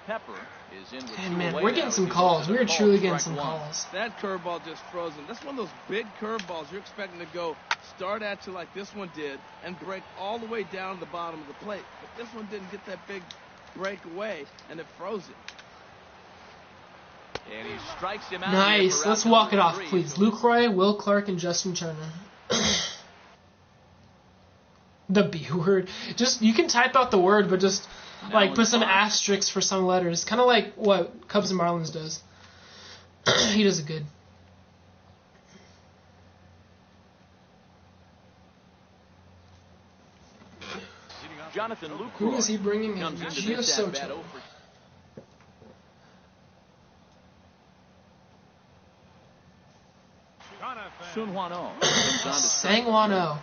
Pepper is in with hey, man, we're getting some calls. We're truly getting some calls. That curveball just frozen. That's one of those big curveballs you're expecting to go start at you like this one did and break all the way down to the bottom of the plate. But this one didn't get that big break away, and it froze it. And he strikes him out. Nice. Let's walk it off, please. Luke Roy, Will Clark, and Justin Turner. The B word. Just, you can type out the word, but just like put some asterisks for some letters. Kind of like what Cubs and Marlins does. He does it good. Jonathan Lucroy. Who is he bringing in? Gio Soto. Sangwano.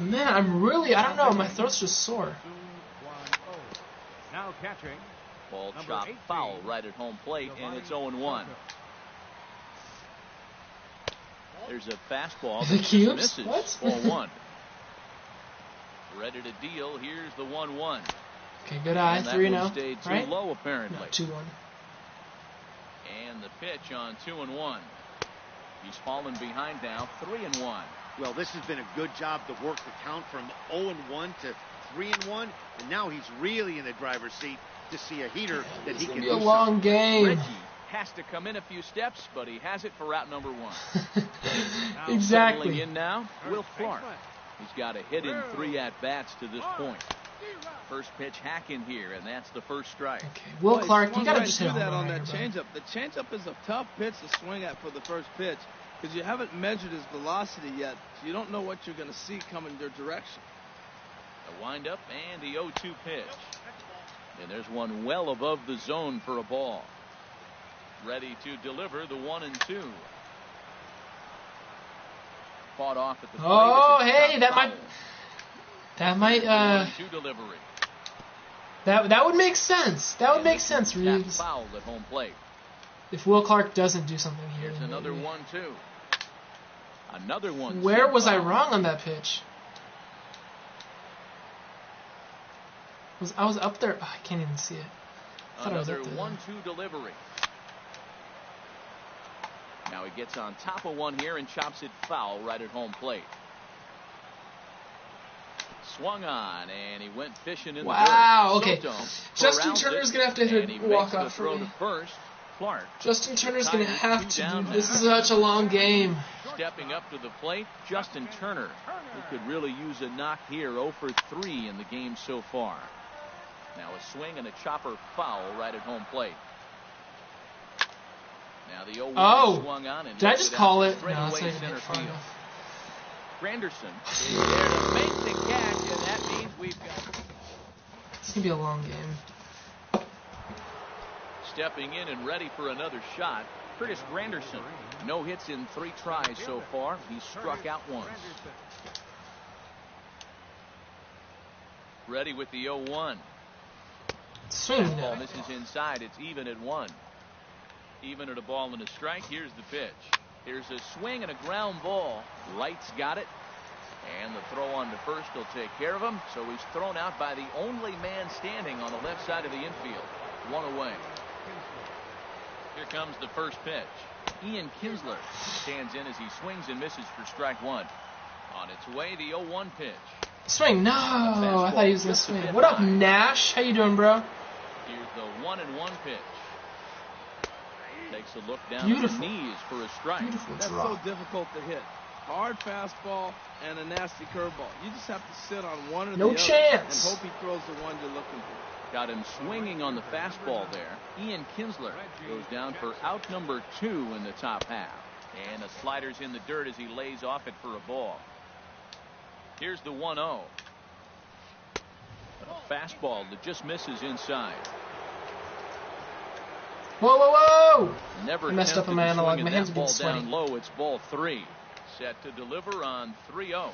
Man, I don't know, my throat's just sore. Now catching. Ball chopped foul right at home plate, and it's 0-1. There's a fastball that misses. What? Ball 1. Ready to deal. Here's the 1-1. Okay, good eye. 3-0. Stayed too right? low apparently. No, 2-1. And the pitch on 2-1. He's fallen behind now, 3-1. Well, this has been a good job to work the count from 0-1 to 3-1, and now he's really in the driver's seat to see a heater that he can do. It's gonna be a long game. Reggie has to come in a few steps, but he has it for route number 1. Exactly. Settling in now, Will Clark. He's got a hit in 3 at-bats to this point. First pitch hack in here, and that's the first strike. Okay, Will Clark, you gotta just hit that on that changeup. The changeup is a tough pitch to swing at for the first pitch because you haven't measured his velocity yet, so you don't know what you're going to see coming your direction. A windup and the 0-2 pitch. And there's one well above the zone for a ball. Ready to deliver the 1-2. Fought off at the plate. Oh, hey, that might delivery. That would make sense. That would make sense, Reeves. Fouled at home plate. If Will Clark doesn't do something here. Here's another 1-2. Another one. Where was I wrong on that pitch? I was up there. Oh, I can't even see it. I thought Another I was up there. 1-2 delivery. Now he gets on top of one here and chops it foul right at home plate. Swung on, and he went fishing in the dirt. Wow, okay. Soto Justin Turner's going to have to hit a walk-off for me. To first. Clark. Justin Turner's going to have to do this. Is such a long game. Stepping up to the plate, Justin Turner, who could really use a knock here. 0 for 3 in the game so far. Now a swing and a chopper foul right at home plate. Now the 0-1 swung on and did I just call it? No, it's not center far field. enough. Granderson is there to make the catch, and that means we've got. It's gonna be a long game. Stepping in and ready for another shot, Curtis Granderson. No hits in 3 tries so far. He's struck out once. Ready with the 0-1. Swing. Ball misses inside. It's even at 1. Even at a ball and a strike. Here's the pitch. Here's a swing and a ground ball. Wright's got it. And the throw on to first will take care of him. So he's thrown out by the only man standing on the left side of the infield. 1 away. Here comes the first pitch. Ian Kinsler stands in as he swings and misses for strike 1. On its way, the 0-1 pitch. Swing. No, I thought he was going to swing. What up, Nash? How you doing, bro? Here's the 1-1 pitch. Takes a look down Beautiful. at the knees for a strike. Beautiful That's draw. so difficult to hit. Hard fastball and a nasty curveball. You just have to sit on one or the No other chance. and hope he throws the one you're looking for. Got him swinging on the fastball there. Ian Kinsler goes down for out number 2 in the top half. And the slider's in the dirt as he lays off it for a ball. Here's the 1-0. A fastball that just misses inside. Whoa, whoa, whoa! Never I messed up on my attempted to analog. swing My at hands that are ball getting down sweaty. low. It's ball 3. Set to deliver on 3-0.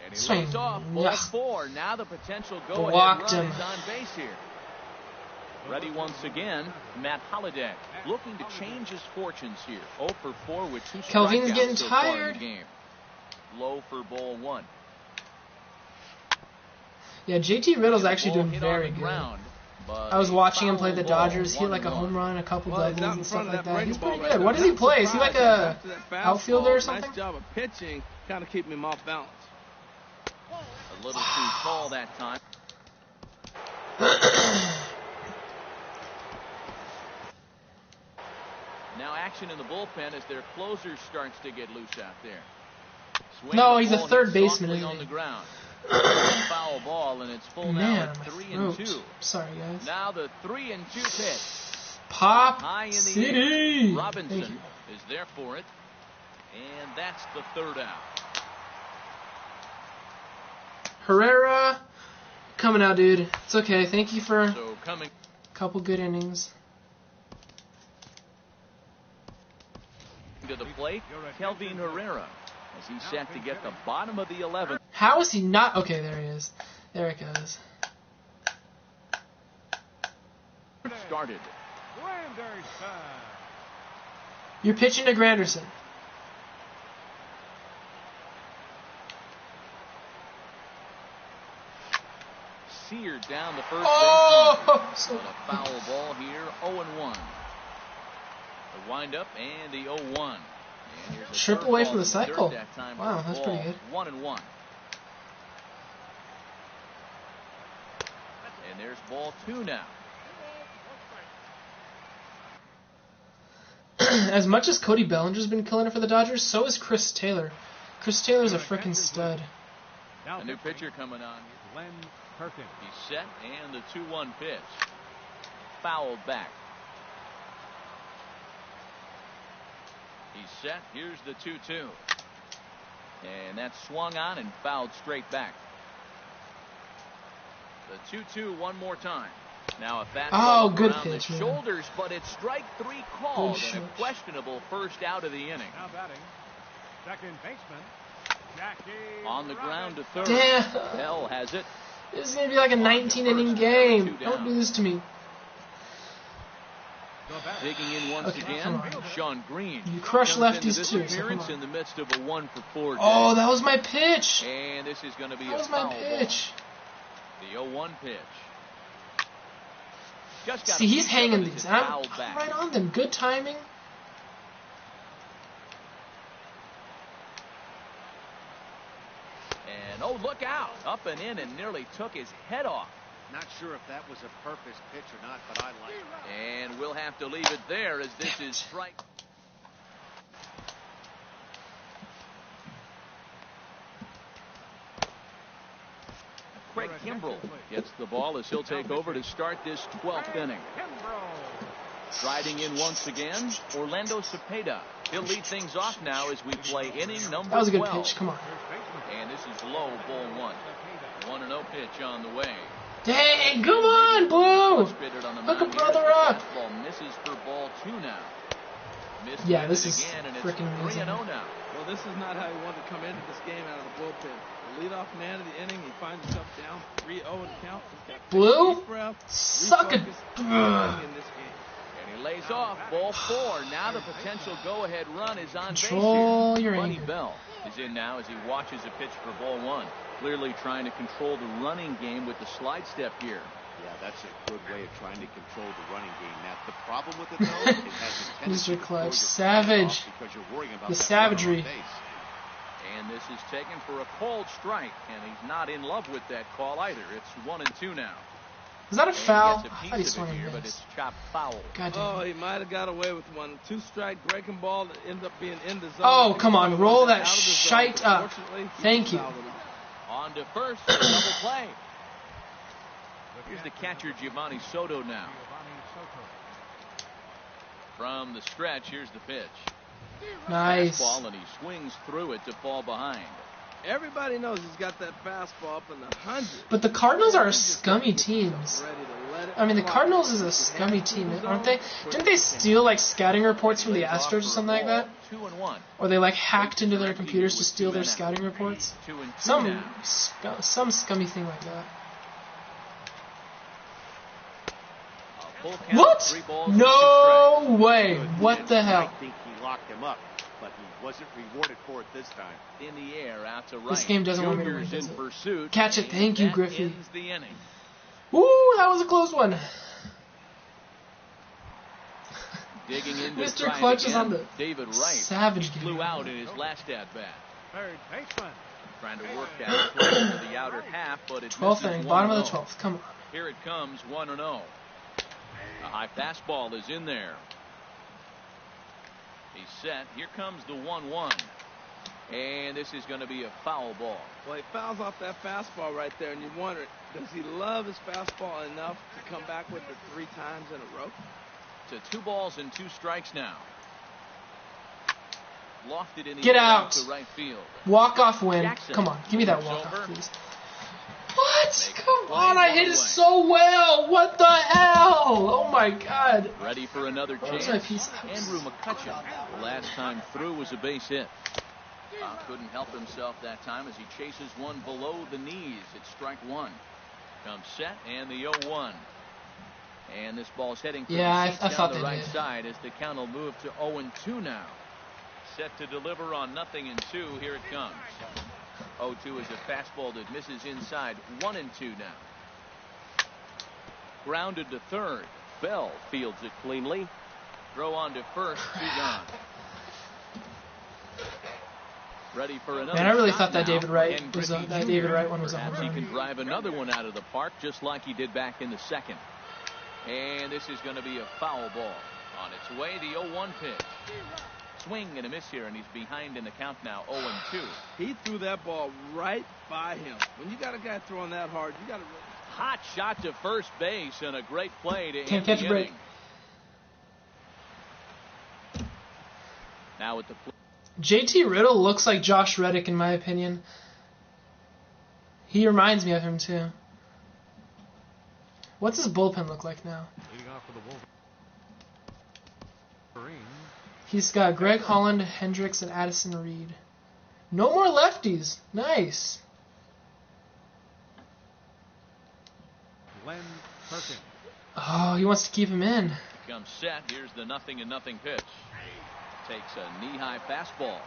And he Swing. lays off ball Yeah. 4. Now the potential go-ahead Blocked run him. is on base here. Ready once again, Matt Holliday looking to change his fortunes here. 0 for 4 with 2 strikeouts Calvin's getting so far in tired. the game. Low for ball 1. Yeah, JT Riddle's actually Ball doing hit very on the good. ground, but I was watching him play the foul ball, Dodgers. He had like a 1-1. home run, a couple Well, he's doubles out in and front stuff of like that that. breaking He's ball pretty right good. there. What does he I'm play? Is he like surprised a after that fastball, outfielder or something? Nice job of pitching, kind of keeping him off balance. A little too tall that time. Now action in the bullpen as their closer starts to get loose out there. Swing No, the he's a ball third hit baseman, softly isn't on he? the ground. Foul ball, and it's full now Man, at my 3-2. throat. Sorry, guys. Now the 3-2 pitch. Pop High in the City. air. Thank Robinson you. is there for it. And that's the 3rd out. Herrera, coming out, dude. It's okay. Thank you for So coming a couple good innings. to the plate, Kelvin Herrera, as he's set to get the bottom of the 11th. How is he not? Okay, there he is. There it goes. Started. You're pitching to Granderson. Seared down the first Oh! baseline. But a foul ball here, 0-1. The windup and the 0-1. And here's a Trip third away ball from the in dirt cycle. that time Wow, for that's ball. pretty good. 1-1. And there's ball 2 now. As much as Cody Bellinger's been killing it for the Dodgers, so is Chris Taylor. Chris Taylor's a freaking stud. A new pitcher coming on. He's set, and the 2-1 pitch. Fouled back. He's set. Here's the 2-2. And that's swung on and fouled straight back. The 2-2 one more time. Now a fastball good around pitch, the man. shoulders, but it's strike 3 called Good and a pitch. questionable first out of the inning. Now batting, second baseman, Jackie On the ground to third. Damn. Bell has it. This is going to be like a 19-inning game. Don't do this to me. Digging in once Okay, again, come on. Sean Green. You crush comes into lefties this too, so come appearance on. in the midst of a 1-for-4 day. Oh, that was my pitch. And this is going to be That a was foul my pitch. ball. The 0-1 pitch. Just got See, a he's piece hanging of it these. as And it's I'm fouled back. right on them. Good timing. And oh, look out. Up and in and nearly took his head off. Not sure if that was a purpose pitch or not, but I like it. And we'll have to leave it there as this is strike. Craig Kimbrell gets the ball as he'll take over to start this 12th inning. Striding in once again, Orlando Cepeda. He'll lead things off now as we play inning number 12. That was a good pitch. Come on. And this is low, ball 1. 1-0 pitch on the way. Dang, come on, Blue. Spitted on the Hook a mound. brother Here's the up. fastball misses for ball 2 now. Yeah, this is again, and it's freaking amazing. 3-0 now. Well, this is not how he wanted to come into this game out of the bullpen. The leadoff man of the inning, he finds himself down 3-0 in count. Blue? Breath, Suck it. refocus, in this game. And he lays off. Ball 4. Now the potential go-ahead run is on Control base here. your Buddy anger. Bell is in now as he watches a pitch for ball 1. Clearly trying to control the running game with the slide step here. Yeah, that's a good way of trying to control the running game. Now, the problem with it, though, it has a tendency Mr. to Clutch, throw your savage. off because you're worrying about The that savagery. runner on base. And this is taken for a called strike, and he's not in love with that call either. It's 1-2 now. Is that a And he foul? gets a I piece thought he of swung it and here, but missed. it's chopped foul. God damn Oh, it. he might have got away with one. 2-strike breaking ball that ended up being in the zone. Oh, come on, He roll wanted that out of the zone, shite but up. fortunately, he Thank you. fouled it off. On to first, a double play. Here's the catcher, Giovanni Soto now. From the stretch, here's the pitch. Nice. Fastball, and he swings through it to fall behind. Everybody knows he's got that fastball up in the hundreds. But the Cardinals are a scummy team. Ready to let it I mean, the fly. Cardinals is a scummy team, aren't they? Didn't they steal, like, scouting reports from the Astros or something like that? 2-1. Or they, like, hacked into their computers to steal their scouting reports? 2-2 Some now. some scummy thing like that. A full count, What? 3 balls and 2 No strikes. way. Good What pitch. the hell? I think he locked him up, but he wasn't rewarded for it this time. In the air, out to right. This game doesn't want me to win, Junior's does in it? pursuit. Catch it. and Thank you, that Griffey. ends the inning. Woo, that was a close one. Digging into Mr. trying Clutch is again. on the David Wright savage game. flew out in his last at bat. Third baseman. Trying to work that play into the outer half, but it 12th misses inning, bottom of the 1-0. 12th. Come on. Here it comes, 1-0. A high fastball is in there. He's set. Here comes the 1-1. And this is going to be a foul ball. Well, he fouls off that fastball right there, and you wonder, does he love his fastball enough to come back with it 3 times in a row? To 2 balls and 2 strikes now. Lofted in the Get air out. to right field. Walk-off win. Jackson Come on, give me that moves walk-off, over. please. What? Makes Come the on, play I hit one it away. so well. What the hell? Oh my God. Ready for another Where's chance. my piece? That was- Andrew McCutcheon. The last time through was a base hit. Couldn't help himself that time as he chases one below the knees. It's strike 1. Comes set and the 0-1. And this ball's heading for Yeah, the seats I down thought the they right did. side as the count will move to 0-2 now. Set to deliver on 0-2. Here it comes. 0-2 is a fastball that misses inside. 1-2 now. Grounded to third. Bell fields it cleanly. Throw on to first. 2 gone. Ready for another. Man, I really shot thought that now. David Wright Ken was Griffey that Jr. David Wright one was a Perhaps home he can run. drive another one out of the park just like he did back in the second. And this is going to be a foul ball. On its way, the 0-1 pitch. Swing and a miss here, and he's behind in the count now, 0-2. He threw that ball right by him. When you got a guy throwing that hard, you got to. Hot shot to first base and a great play to Can't end catch the a break. inning. Now at the plate. JT Riddle looks like Josh Reddick in my opinion. He reminds me of him too. What's his bullpen look like now? Leading off for the Wolverines. He's got Greg Holland, Hendricks, and Addison Reed. No more lefties. Nice. Glenn Perkins. Oh, he wants to keep him in. Comes set. Here's the 0-0 pitch. Takes a knee-high fastball.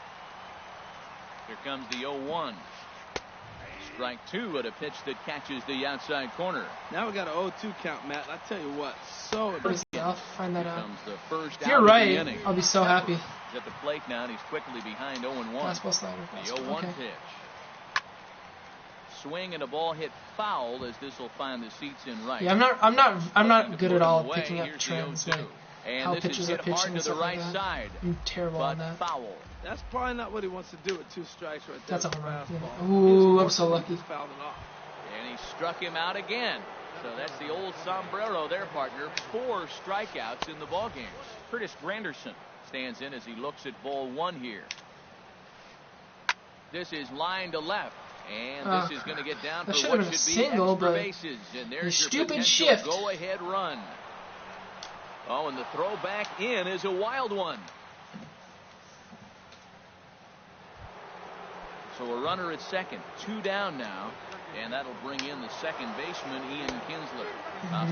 Here comes the 0-1. Strike 2 at a pitch that catches the outside corner. Now we got an 0-2 count, Matt. And I tell you what, so I'll find that Here out. comes the first If out you're of the right, inning. I'll be so happy. He's at the plate now, and he's quickly behind 0-1. Fastball slider. The Fastball. 0-1 Okay. pitch. Swing and a ball hit foul as this will find the seats in right. Yeah, I'm not good at all Away, picking up here's the trends 0-2. like And how this pitches is are hit pitched hard and to the stuff like right that. side. I'm terrible But on that. foul. that's probably not what he wants to do with 2 strikes right there. That's a with home run. fastball. Yeah. Ooh, He's I'm so lucky. fouled it off. And he struck him out again. So that's the old sombrero there, partner. 4 strikeouts in the ballgame. Curtis Granderson stands in as he looks at ball 1 here. This is line to left. And this is going to get down for that should what have been a should be single, extra but bases. And the there's your stupid potential shift. go-ahead run. Oh, and the throw back in is a wild one. So a runner at second, 2 down now, and that'll bring in the second baseman, Ian Kinsler.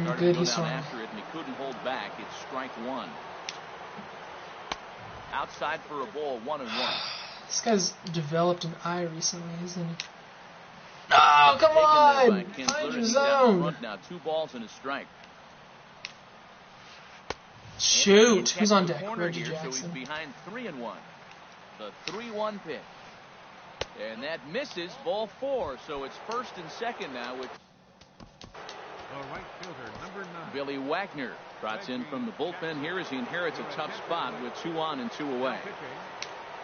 Started to go down after it, and he couldn't hold back. It's strike 1. Outside for a ball, 1-1. This guy's developed an eye recently, isn't he? Oh, come on! Find your zone. Now 2 balls and a strike. Shoot! Who's on deck? Reggie Jackson. Jackson. So he's behind 3-1. The 3-1 pitch. And that misses, ball 4. So it's first and second now with right fielder, number 9. Billy Wagner. Trots in from the bullpen here as he inherits a tough spot with 2 on and 2 away.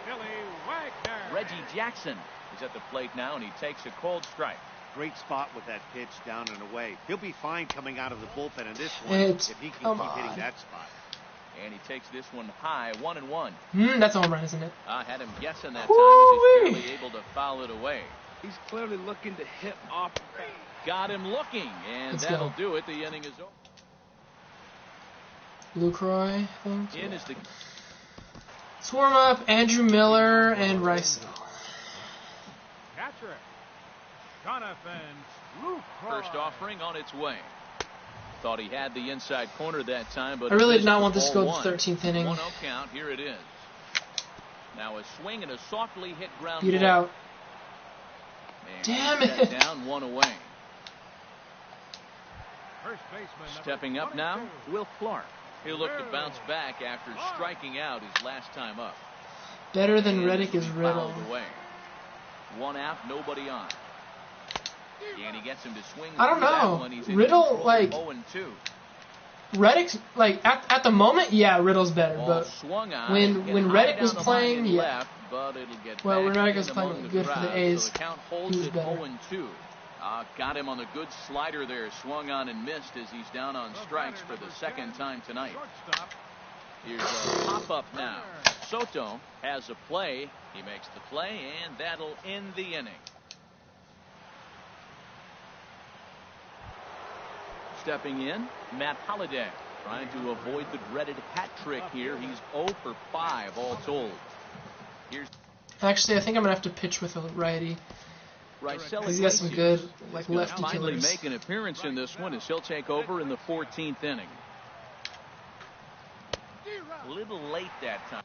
Billy Wagner. Reggie Jackson is at the plate now, and he takes a cold strike. Great spot with that pitch down and away. He'll be fine coming out of the bullpen in this one if he can keep hitting that spot. And he takes this one high, 1-1. That's a home run, isn't it? I had him guessing that time as he's barely able to foul it away. He's clearly looking to hit off. Got him looking, and that'll do it. The inning is over. Lucroy, I think. In is the Swarm up, Andrew Miller and Rice. Catcher, Jonathan Lucroy. First offering on its way. Thought he had the inside corner that time, but I really did not want this to go to the 13th inning. 1-0 count. Here it is. Now a swing and a softly hit ground Beat ball. it out. And damn it! Down 1 away. First baseman, stepping up now, Will Clark. He'll look to bounce back after striking out his last time up. Better than Reddick is Riddle. Away. 1 out, nobody on. And he gets him to swing. I don't know. Riddle, like 0-2. Reddick's like at the moment, yeah, Riddle's better. But when Reddick was playing, yeah. Well, when Reddick was playing good for the A's, so the count holds he was better. 0-2. Got him on the good slider there. Swung on and missed as he's down on strikes for the second time tonight. Here's a pop-up now. Soto has a play. He makes the play, and that'll end the inning. Stepping in, Matt Holliday, trying to avoid the dreaded hat trick here. He's 0 for 5 all told. Actually, I think I'm going to have to pitch with a righty. He's got some good, like, lefty finally killers. make an appearance in this one as he'll take over in the 14th inning. A little late that time.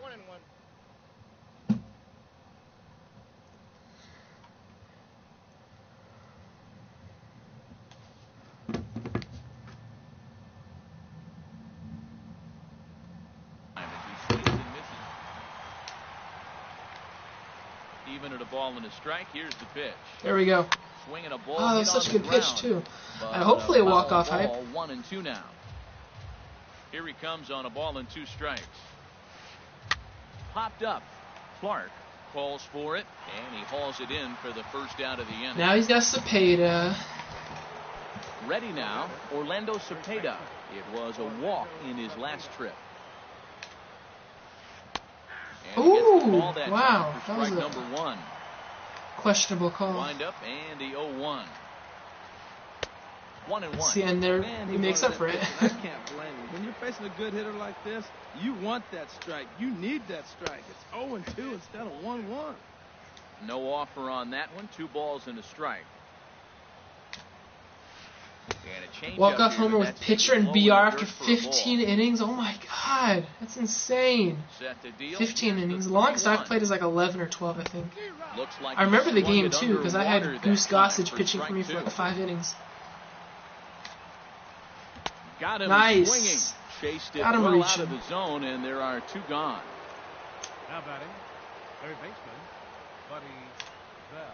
1-1. Even at a ball and a strike, here's the pitch. There we go. Swinging a ball. Oh, that was such a good pitch too. Hopefully a walk-off hype. 1-2 now. Here he comes on a ball and 2 strikes. Popped up. Clark calls for it, and he hauls it in for the first out of the inning. Now he's got Cepeda. Ready now, Orlando Cepeda. It was a walk in his last trip. Ooh, wow. That was a number 1. Questionable call. Wind up and the 0-1. 1-1. See, and there he makes up for it. I can't blame him. When you're facing a good hitter like this, you want that strike. You need that strike. It's 0-2 instead of 1-1. No offer on that one. 2 balls and a strike. Walk-off homer with pitcher and BR after 15 innings. Oh my God, that's insane. 15 innings. The longest I've played is like 11 or 12, I think. I remember the game too because I had Goose Gossage pitching for me for like 5 innings. Got him nice. Swinging. Chased it Got him well reaching. out of the zone, and there are 2 gone. Now batting, third baseman, Buddy Bell.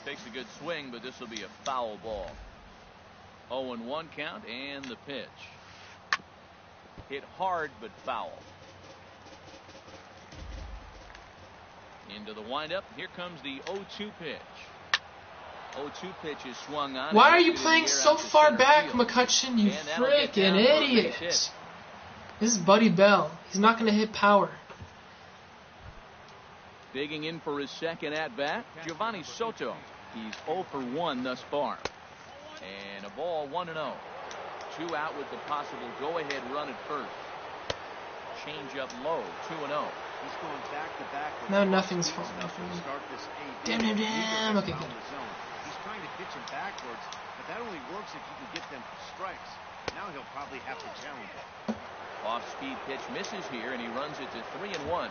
Takes a good swing, but this will be a foul ball. 0-1 count, and the pitch. Hit hard, but foul. Into the windup. Here comes the 0-2 pitch. 0-2 pitch is swung on. Why are you playing so far back, McCutcheon? You freaking idiot. This is Buddy Bell. He's not going to hit power. Digging in for his second at-bat, Giovanni Soto. He's 0 for 1 thus far. And a ball, 1-0. 2 out with the possible go-ahead run at first. Change up low, 2-0. He's going back-to-back. No, nothing's falling off for me. Damn. Okay, good. He's trying to pitch him backwards, but that only works if you can get them strikes. Now he'll probably have to challenge it. Off-speed pitch misses here, and he runs it to 3-1.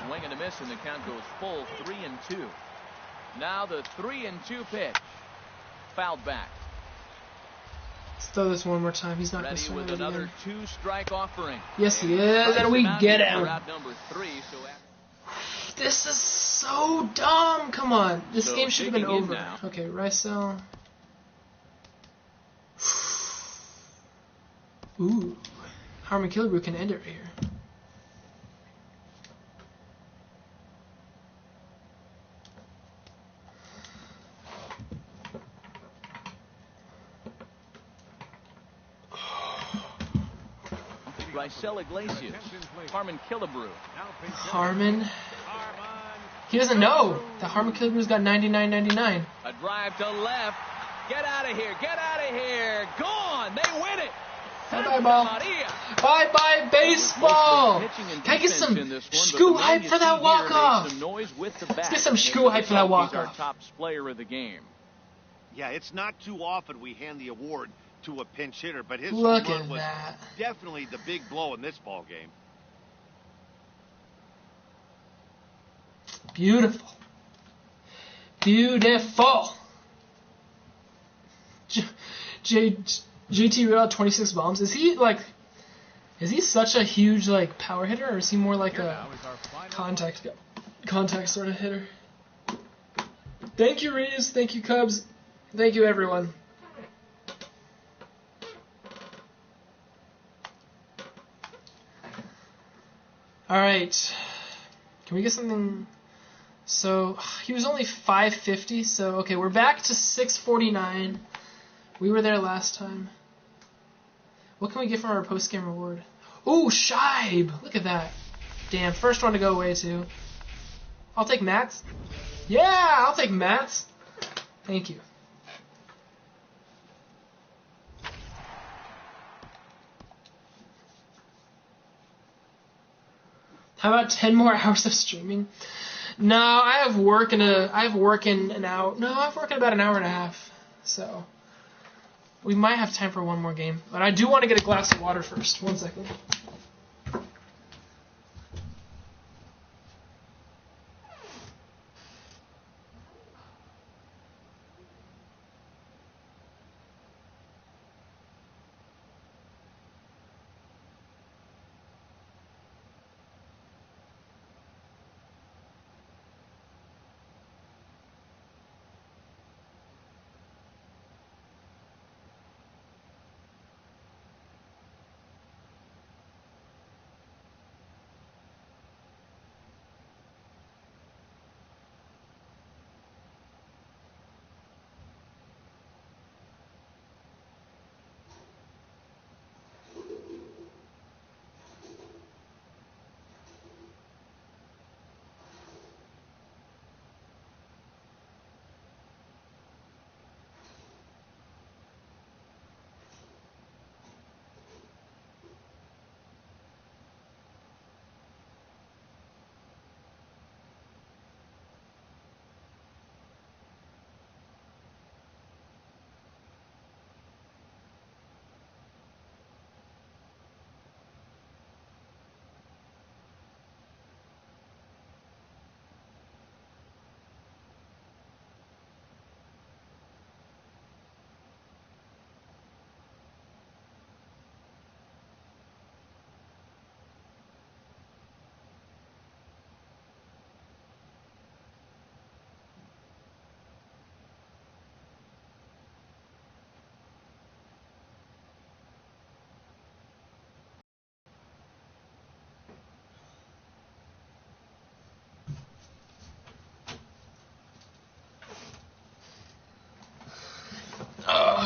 Swing and a miss, and the count goes full 3-2. Now the 3-2 pitch. Fouled back. Let's throw this one more time. He's not going to swing with it another again. 2-strike offering. Yes, he is, and we get him. Number 3, so this is so dumb. Come on. This game should have been over. Now. Okay, Rysel. Ooh. Harmon Killebrew can end it right here. Rysel Iglesias, Harmon Killebrew. Harmon. He doesn't know that Harmon Killebrew's got 99.99. A drive to left. Get out of here. Get out of here. Gone. They win it. Bye-bye, ball. Bye-bye, baseball. Can I get some Skoo hype for that walk-off? Let's get some Skoo hype for that walk-off. Our top player of the game. Yeah, it's not too often we hand the award to a pinch hitter, but his Look home run at was that. definitely the big blow in this ball game. Beautiful. Beautiful. JT Real 26 bombs. Is he such a huge power hitter, or is he more like a contact sort of hitter? Thank you, Reeves. Thank you, Cubs. Thank you, everyone. All right. Can we get something? So he was only 550. So okay, we're back to 649. We were there last time. What can we get from our post-game reward? Ooh, Scheib! Look at that. Damn, first one to go away, too. I'll take Mats. Yeah, I'll take Mats. Thank you. How about 10 more hours of streaming? No, I have work in an hour. No, I have work in about an hour and a half. So we might have time for one more game, but I do want to get a glass of water first. 1 second.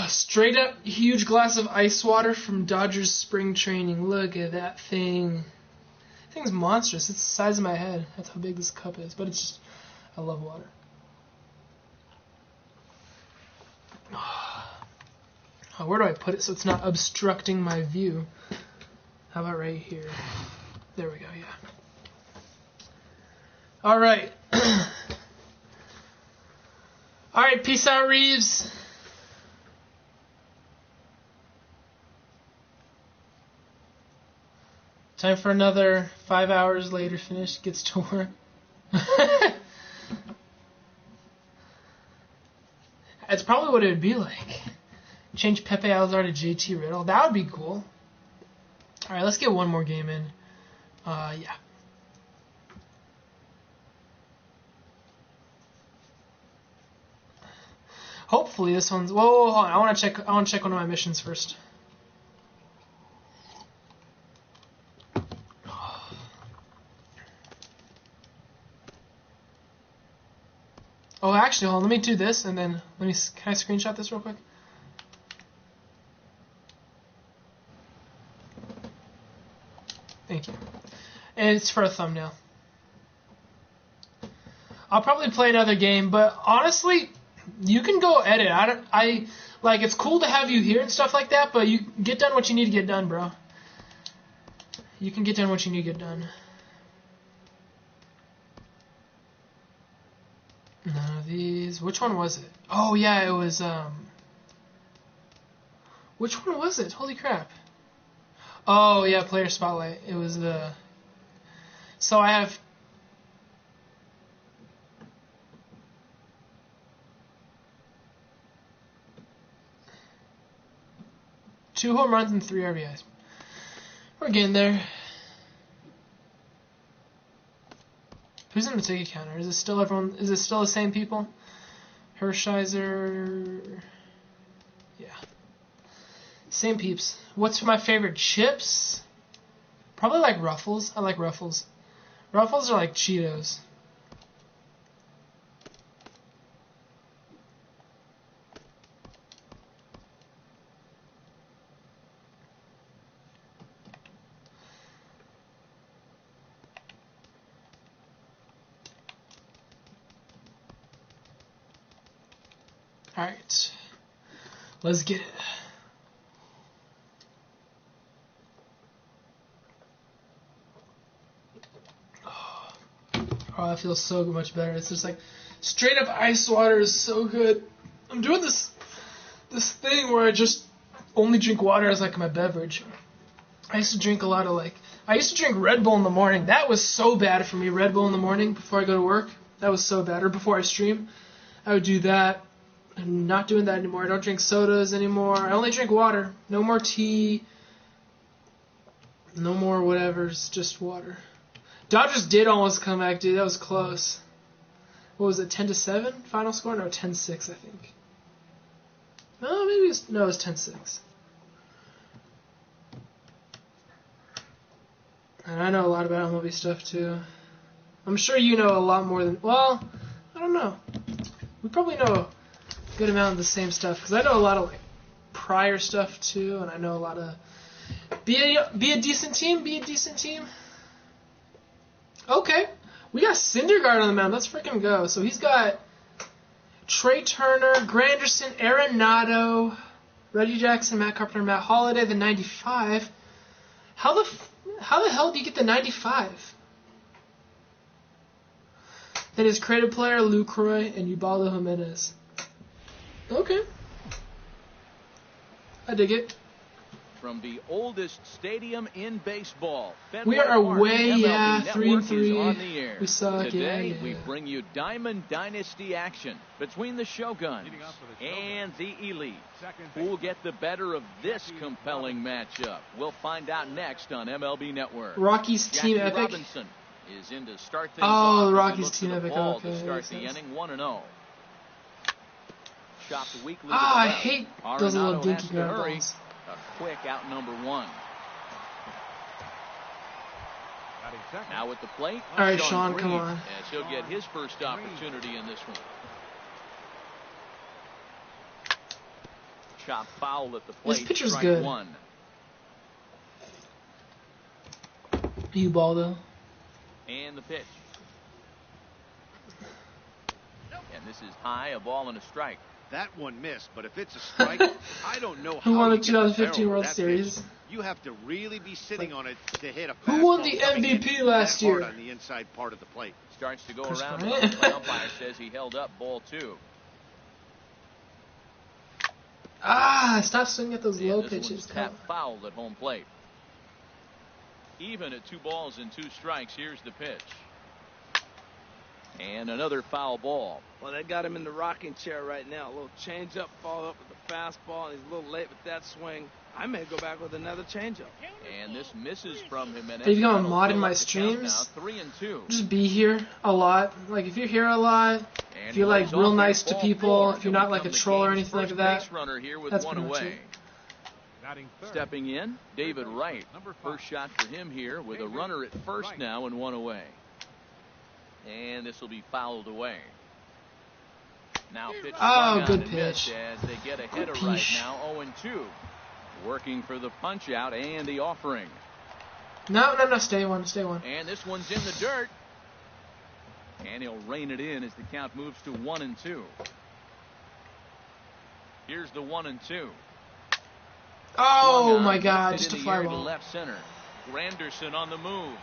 Straight up huge glass of ice water from Dodgers spring training. Look at that thing. That thing's monstrous. It's the size of my head. That's how big this cup is. But it's just, I love water. Oh, where do I put it so it's not obstructing my view? How about right here? There we go, yeah. All right. All right, peace out, Reeves. Time for another 5 hours later finish. Gets to work. That's probably what it would be like. Change Pepe Alzar to JT Riddle. That would be cool. All right, let's get one more game in. Yeah. Hopefully this one's. Whoa, hold on. I want to check one of my missions first. Oh, actually, hold on. Let me do this, and then can I screenshot this real quick? Thank you. And it's for a thumbnail. I'll probably play another game, but honestly, you can go edit. I like it's cool to have you here and stuff like that, but you get done what you need to get done, bro. You can get done what you need to get done. None of these. Which one was it? Oh yeah, it was which one was it? Holy crap. Oh yeah, player spotlight. It was the. So I have. Two home runs and 3 RBIs. We're getting there. Who's in the ticket counter? Is it still everyone? Is it still the same people? Hershiser. Yeah. Same peeps. What's my favorite chips? Probably like Ruffles. I like Ruffles. Ruffles are like Cheetos. Alright. Let's get it. Oh, that feels so much better. It's just like straight up ice water is so good. I'm doing this thing where I just only drink water as like my beverage. I used to drink a lot of I used to drink Red Bull in the morning. That was so bad for me, Red Bull in the morning before I go to work. That was so bad. Or before I stream, I would do that. I'm not doing that anymore. I don't drink sodas anymore. I only drink water. No more tea. No more whatever's, just water. Dodgers did almost come back, dude. That was close. What was it, 10-7 final score? No, 10-6, I think. No, maybe it was 10-6. And I know a lot about MLB stuff, too. I'm sure you know a lot more than... Well, I don't know. We probably know a good amount of the same stuff, because I know a lot of prior stuff, too, and I know a lot of... Be a decent team, be a decent team. Okay. We got Syndergaard on the mound. Let's freaking go. So he's got Trey Turner, Granderson, Arenado, Reggie Jackson, Matt Carpenter, Matt Holliday, the 95. How the hell do you get the 95? Then his creative player, Lucroy, and Ubaldo Jimenez. Okay. I dig it. From the oldest stadium in baseball, we are away, yeah, 3-3. We suck, Today, yeah. we bring you Diamond Dynasty action between the Shoguns and the Elite. Who will get the better of this compelling matchup? We'll find out next on MLB Network. Rockies Jackie team epic. Robinson is in to start things off. The Rockies team epic. Okay, to start the inning 1-0. Chopped weakly. I hate those little dinky ground balls. A quick out number one. Now at the plate. All right, Sean, come on. As he'll get his first opportunity in this one. Chop foul at the plate. This pitcher's strike good. One. Ubaldo. And the pitch. And this is high, a ball and a strike. That one missed, but if it's a strike, I don't know Who how won the you get the 2015 barrel World of that Series? pitch. You have to really be sitting on it to hit a fastball. Who won the coming in MVP last that hard year? on the inside part of the plate. Starts to go Chris around. Bryant. The umpire says he held up ball 2. Stop swinging at those low This pitches. one's tapped foul at home plate. Even at 2 balls and 2 strikes, here's the pitch. And another foul ball. Well, that got him in the rocking chair right now. A little changeup, follow up with the fastball, and he's a little late with that swing. I may go back with another changeup. And this misses from him. And Have you become a that'll mod in fill my up the count now, streams? 3-2. Just be here a lot. Like, if you're here a lot, if you're like real nice to people, if you're not like a troll or anything like that, Runner here with that's one pretty much away. it. Stepping in, David Wright. First shot for him here with a runner at first now and 1 away. And this will be fouled away. Now pitch good and pitch. miss as they get a hitter right now, 0-2. Working for the punch out and the offering. No, stay one. And this one's in the dirt. And he'll rein it in as the count moves to 1-2. Here's the 1-2. Oh my God, Lifted just a in the fly air to ball. left center. Granderson on the move.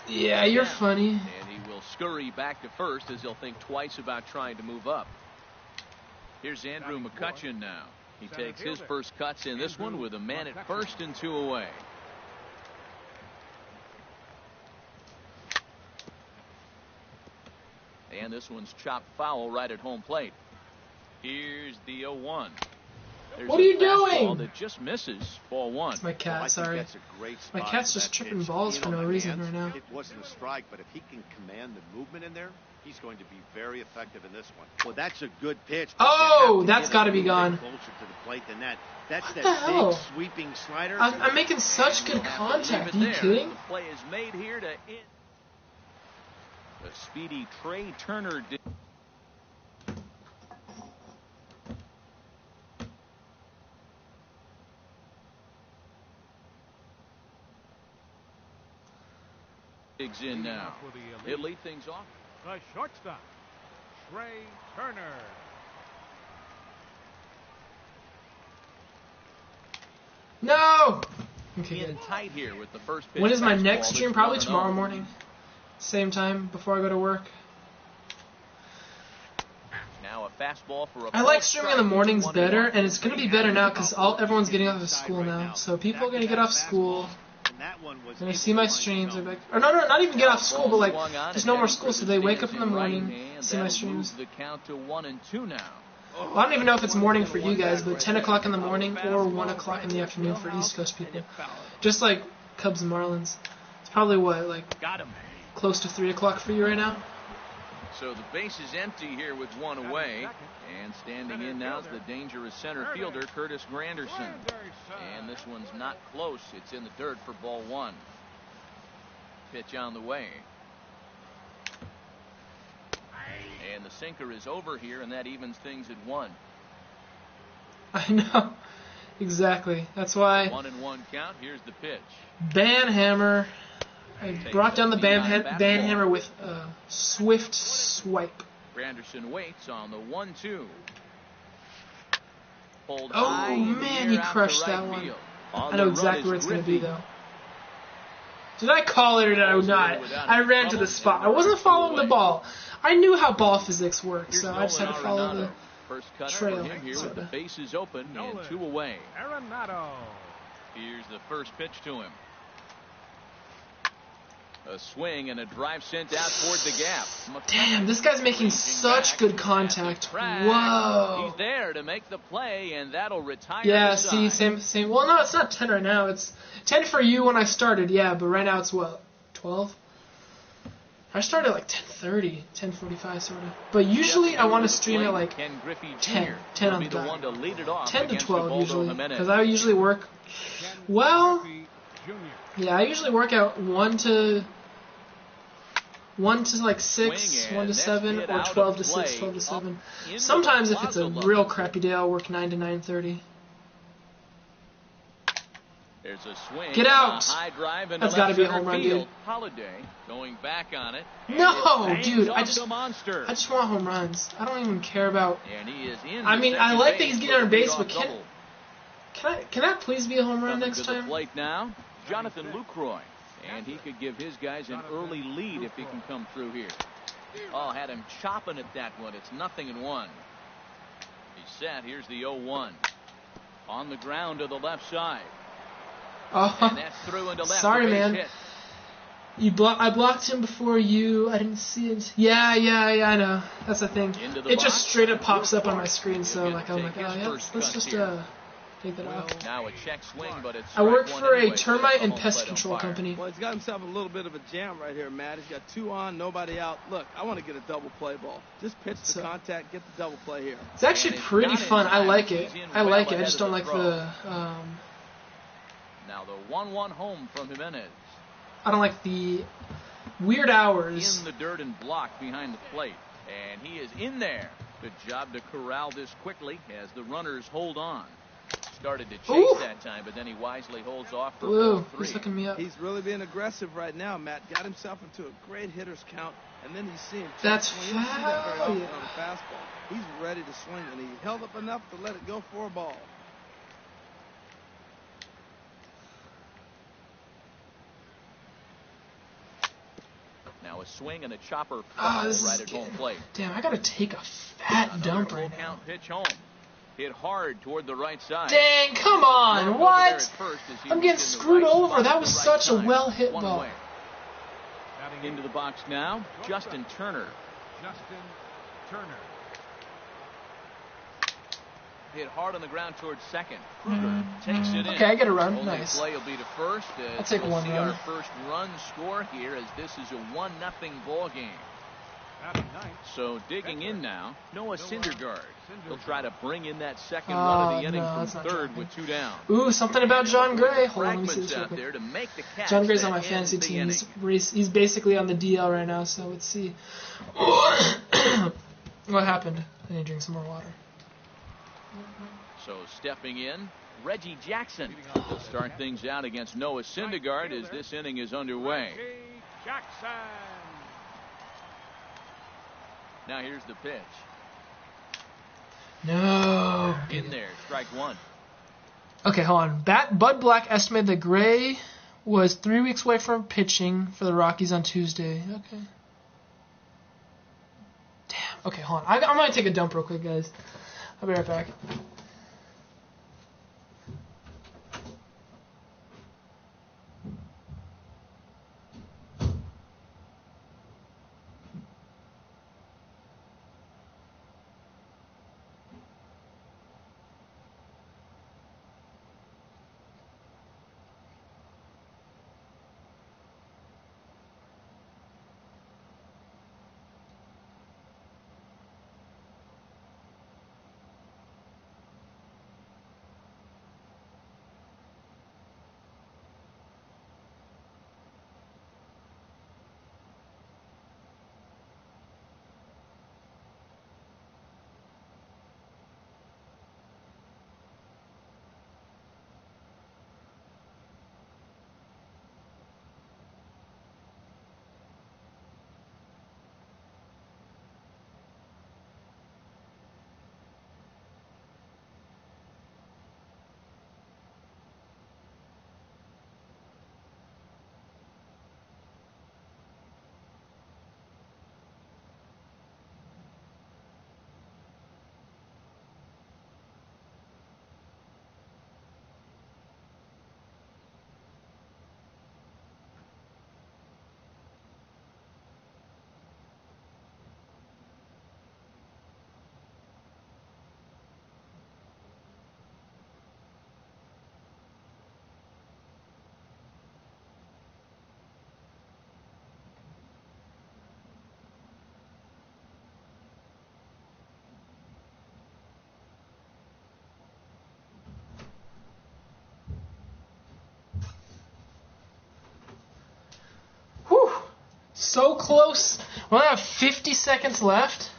Yeah, you're funny. And he will scurry back to first as he'll think twice about trying to move up. Here's Andrew McCutcheon now. He takes his first cuts in this one with a man at first and 2 away. And this one's chopped foul right at home plate. Here's the 0-1. There's What are you a fastball doing? that just misses. Ball 1. It's my cat, I think sorry. that's a great My spot cat's for just that tripping pitch. balls Being for on no the reason hands, right now. It wasn't a strike, but if he can command the movement in there, he's going to be very effective in this one. Well, that's a good pitch. but Oh, you have to that's get gotta it be a little gone. bit closer to the plate than that. That's What the that hell? big sweeping slider. I'm making such good contact. Are you kidding? The play is made here to end. The speedy Trey Turner did. Digs in now. He'll lead things off. The shortstop, Trey Turner. No! Okay, In good. tight here with the first pitch. When is my fastball next that's stream? Probably 1-0. tomorrow morning. Same time before I go to work. Now a fastball for a I like streaming in the mornings better, and it's going to be better now because everyone's getting off of school now. So people are going to get off school. They're going to see my streams. They're like, or no, not even get off school, but like, there's no more school, so they wake up in the morning, see my streams. The count to 1-2 now. Well, I don't even know if it's morning for you guys, but 10 o'clock in the morning or 1 o'clock in the afternoon for East Coast people. Just like Cubs and Marlins. It's probably what, like, Got him. close to 3 o'clock for you right now? So the base is empty here with one away. And standing in now is the dangerous center fielder, Curtis Granderson. And this one's not close. It's in the dirt for ball 1. Pitch on the way. And the sinker is over here, and that evens things at 1. I know. Exactly. That's why 1-1 count. Here's the pitch. Banhammer. I brought down the Banhammer with a swift swipe. Granderson waits on the 1-2. Pulled Oh, high in the man, air he out to crushed right that one. field. I know exactly where it's going to be, though. Did I call it or did I not? I ran to the spot. I wasn't following the ball. I knew how ball physics worked, so I just had to follow the First cut trail. for him here with the bases open and 2 away. Arenado. Here's the first pitch to him. A swing and a drive sent out toward the gap. Damn, this guy's making such good contact. Whoa. He's there to make the play, and that'll retire. Yeah, the see, side. same. Well, no, it's not 10 right now. It's 10 for you when I started, yeah, but right now it's what, 12? I started at like 10:30, 10:45 sort of. But usually I want to stream at like 10 on the dot. 10 to 12 usually, because I usually work. Well, yeah, I usually work out 1 to like 6, 1 to 7, or 12 to 6, 12 to 7. Sometimes if it's a real crappy day, I'll work 9 to 9:30. There's a swing. Get out. A high drive into That's got to be a home run, dude. Holiday going back on it. No, dude. I just want home runs. I don't even care about. And he is in. I mean, I like that he's getting on base, but can that please be a home run next time? Plate now, Jonathan Lucroy, and he could give his guys an early lead if he can come through here. Oh, had him chopping at that one. It's 0-1. He's set. Here's the 0-1 on the ground to the left side. Oh, and that's through into left. Sorry, man. Hit. I blocked him before you. I didn't see it. Yeah, I know. That's the thing. It just straight up pops up on my screen, so like I'm like, oh yeah, let's just take that off. Now a check swing, but it's I work for a termite and pest control company. Well, he's got himself a little bit of a jam right here, Matt. He's got 2 on, nobody out. Look, I want to get a double play ball. Just pitch the contact, get the double play here. It's actually pretty fun. I like it. I just don't like the. Now the 1-1 home from Jimenez. I don't like the weird hours. In the dirt and blocked behind the plate. And he is in there. Good job to corral this quickly as the runners hold on. Started to chase that time, but then he wisely holds off for ball 3. He's hooking me up. He's really being aggressive right now, Matt. Got himself into a great hitter's count, and then you see him. That's foul. On the fastball. He's ready to swing, and he held up enough to let it go for a ball. Now a swing and a chopper right at home plate. Damn, I gotta take a fat dump right now. Count pitch home. Hit hard toward the right side. Dang, come on, what? I'm getting screwed over. That was such a well-hit ball. Into the box now, Justin Turner. Hit hard on the ground towards second. Kruger takes it in. Okay, I get a run. Nice. Play will be to first. I'll take one run. Our first run score here as this is a 1-0 ball game. So digging in now, Noah Syndergaard. He'll try to bring in that second run of the inning from third with 2 down. Ooh, something about John Gray. Hold on, let me see this real quick. There to make the catch. John Gray's on my fantasy team. He's basically on the DL right now, so let's see. What happened? I need to drink some more water. So stepping in, Reggie Jackson. He'll start things out against Noah Syndergaard as this inning is underway. Now here's the pitch. No. In there, strike 1. Okay, hold on. Bud Black estimated that Gray was 3 weeks away from pitching for the Rockies on Tuesday. Okay. Damn. Okay, hold on. I'm going to take a dump real quick, guys. I'll be right back. So close. We only have 50 seconds left.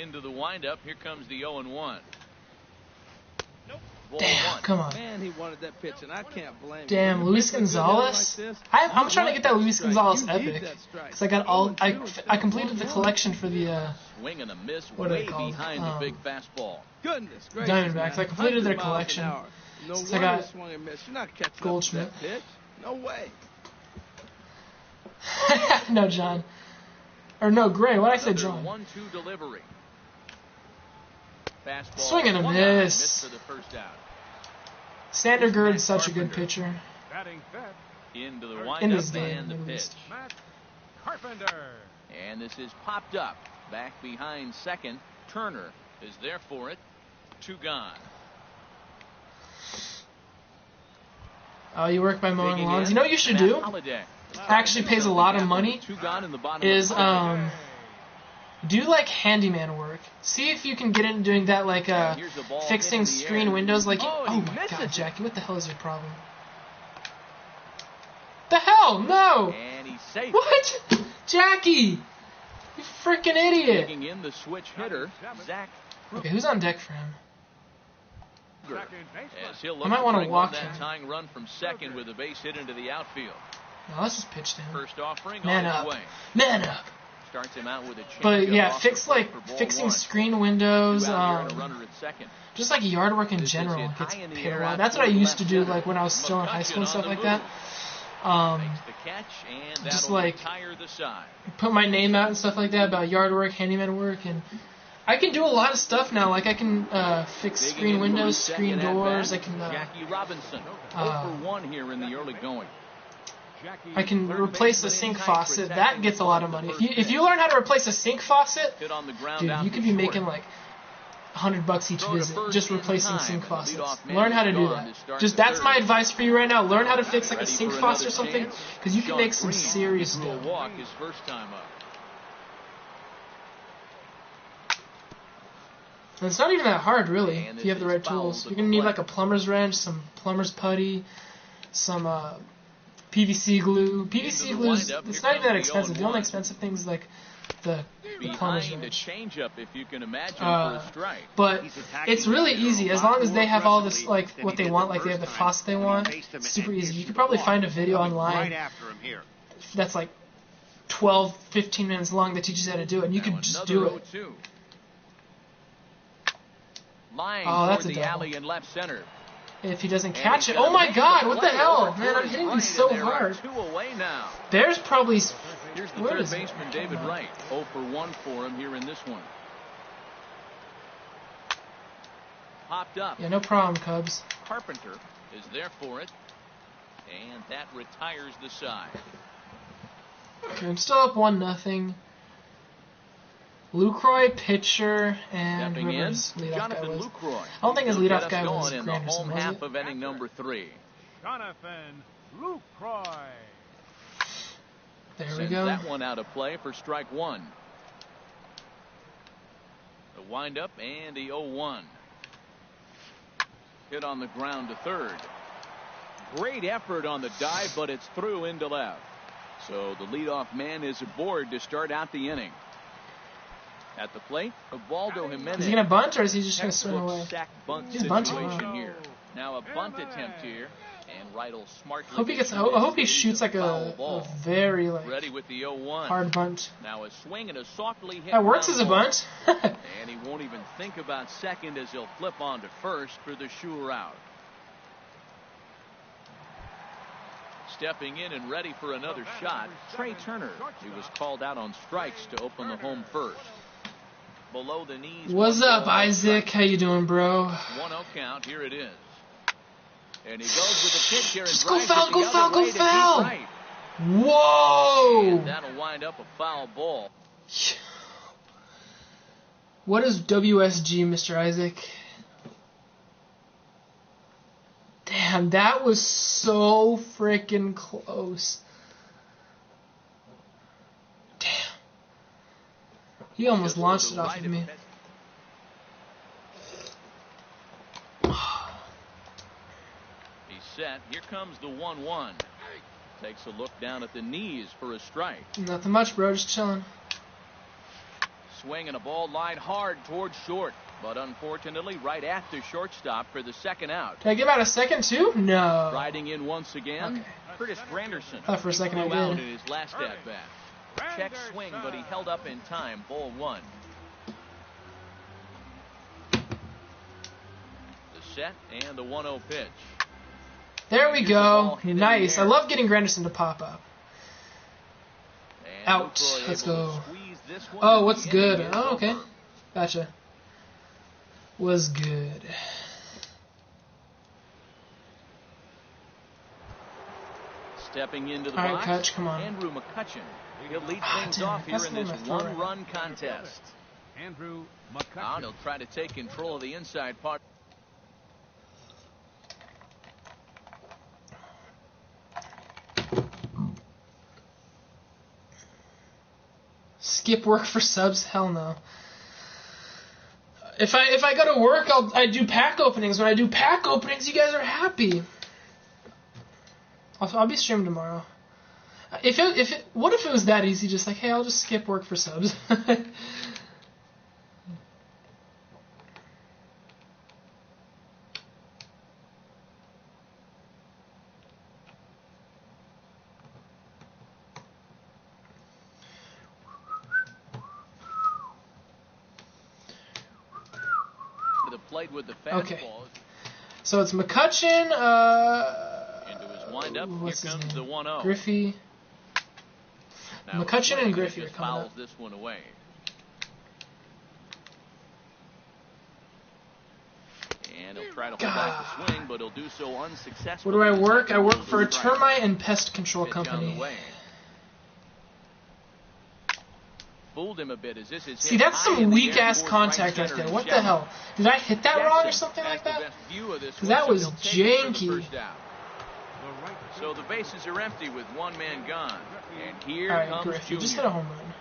Into the windup. Here comes the 0-1. Damn, come on. Man, he wanted that pitch, and I can't blame him. Damn, Luis Gonzalez. I'm trying to get that Luis Gonzalez epic because I got all. I completed the collection for the Swing and a miss what are they way called? behind the big fastball. Goodness gracious, Diamondbacks. I completed their 100 miles an collection. hour. No So I got swung and missed. You're not catching Goldschmidt. up to that pitch. No way. No, John. Or no, Gray. What I said, John. 1-2 delivery. Fastball. Swing and a One miss. Miss for the first out. Sandergaard's such a good pitcher. Batting fifth, Into the In windup this game, and the at pitch. least. Matt Carpenter. And this is popped up. Back behind second. Turner is there for it. 2 gone. Oh, you work by mowing Digging lawns. in, You know what you should Matt do? Holliday. Actually pays a lot of money. 2 gone in the bottom Is of the do like handyman work. See if you can get into doing that, like here's the ball fixing hit in the screen air. windows. Like Oh, oh he my misses God, it. Jackie, what the hell is your problem? The hell, no! And he's safe. What, Jackie? You freaking idiot! Digging in the switch hitter, Zach. Okay, who's on deck for him? Second baseman. As he'll I look might to wanna bring walk home that him. tying run from second with a base hit into the outfield. No, let's just pitch to him. First offering Man on up, its way. man up. Starts him out with a change. But yeah, fix like fixing screen windows. A runner at second. Just like yard work in This is general hit gets high in the paid a air lot. out That's what I toward used to left do, center. like when I was still in high McCutcheon school and on stuff the like move. that. Makes the catch, and Just that'll like retire the side. put my name out and stuff like that about yard work, handyman work, and I can do a lot of stuff now. Like I can fix Digging screen in for windows, his screen second doors. I at-bat, can Jackie Robinson, 0 for 1 here in the early going. I can replace a sink faucet. That gets a lot of money. If you learn how to replace a sink faucet, Hit on the ground dude, out you to could be short. making like $100 each Throw to visit first just in replacing time, sink and the faucets. leadoff man Learn how is to do gone that. to start Just the that's third. my advice for you right now. Learn how to fix like a Ready sink for faucet or another something, chance. because you can Sean make some Green serious drew a dough. walk his first time up. And it's not even that hard, really, And if you have the right it's fouled tools. at You're the gonna need plate. like a plumber's wrench, some plumber's putty, some PVC glue. PVC the glue's windup, it's here not even that comes the expensive. The only 0-1. expensive thing is like the plumber's Behind a wrench. changeup, if you can imagine, for a strike. But He's attacking it's really the hitter easy a as lot long as more they have all this aggressively like than what he they did want, the like they have the first time faucet they when he want. faced him It's super and easy. You issued could the probably ball. find a video Coming online right after him here. that's like 12, 15 minutes long that teaches you how to do it, and you Now could just another do it. 0-2. Line Oh, that's toward a the double. alley in left center. If he doesn't And catch he's it. gonna Oh my make God, the what the play hell? over Man, I'm towards hitting right, him so and there are hard. 2 away now. There's probably... Here's the Where third is it? baseman, David Come on. Wright. 0 for 1 for him here in this one. Popped up. Yeah, no problem, Cubs. Carpenter is there for it. And that retires the side. Okay, I'm still up 1-0. Lucroy, pitcher, and Stepping in, whoever's leadoff guy Jonathan was. Lucroy. I don't think his He'll leadoff get us guy was going in the Granderson, home was half it? of inning number 3. Jonathan Lucroy. There we Sends go. that one out of play for strike 1. The windup and the 0-1. Hit on the ground to third. Great effort on the dive, but it's through into left. So the leadoff man is aboard to start out the inning. At the plate, Ubaldo Jimenez. Is he going to bunt, or is he just going to swing Textbook away? sack bunt He's bunting. situation Wow. here. Now a bunt attempt here, and Wright'll smartly. I hope he gets. I issued hope he his shoots like foul a ball. very like Ready with the 0-1. hard bunt. Now a swing and a softly hit. That works ground as a ball. bunt. And he won't even think about second as he'll flip on to first for the sure out. Stepping in and ready for another shot, Trey Turner. He was called out on strikes to open the home first. Below the knees. What's 1 up, ball, Isaac? How you doing, bro? 1-0 count. Here it is. And he goes with the pitch here and Just go drives foul, it go the foul, other go way to deep foul. right. Whoa! And that'll wind up a foul ball. What is WSG, Mr. Isaac? Damn, that was so freaking close. Damn. He almost Just launched to it the off right of of me. it. He's set. Here comes the 1-1. Takes a look down at the knees for a strike. Nothing much, bro. Just chilling. swing and a ball lined hard towards short. But unfortunately, right at the shortstop for the second out. Did I give out a second too? No. Riding in once again, Okay. Curtis Granderson. Thought for a second I flew out did. in his last at bat. Check swing, but he held up in time. Ball one. The set and the 1-0 pitch. There we go. Nice. I love getting Granderson to pop up. And Out. Lucroy Let's able to go. squeeze this one Oh, as what's the good? inning is Oh, okay. over. Gotcha. Was good. Stepping into the All right, box, Kutch, come on. Andrew McCutchen. He'll lead things damn, off here that's in the this one I throw right one-run contest. Andrew Now McCutchen. he'll try to take control of the inside part. Skip work for subs? Hell no. If I go to work, I do pack openings. When I do pack openings, you guys are happy. I'll be streaming tomorrow. What if it was that easy? Just like, hey, I'll just skip work for subs. To the plate with the fastball. Okay. So it's McCutchen. Into his windup. What's Here his comes name? the 1-0. Griffey. Now McCutchen and swing, Griffey he are just coming fouls up. this one away. And he'll try to hold back the swing, but he'll do so What unsuccessfully. do I work? I work He's for a able to strike. termite and pest control Pitch on company. the way. Fooled him a bit as this is See, hit that's high in some the weak air ass towards contact right center there. and What the shallow. hell? Did I hit that wrong or Jackson something has like the that? best view of this 'Cause one, that so was he'll take it for the janky. first out. The right So the bases are empty with one man gone. And here All right, comes Griffey, Junior. just hit a home run.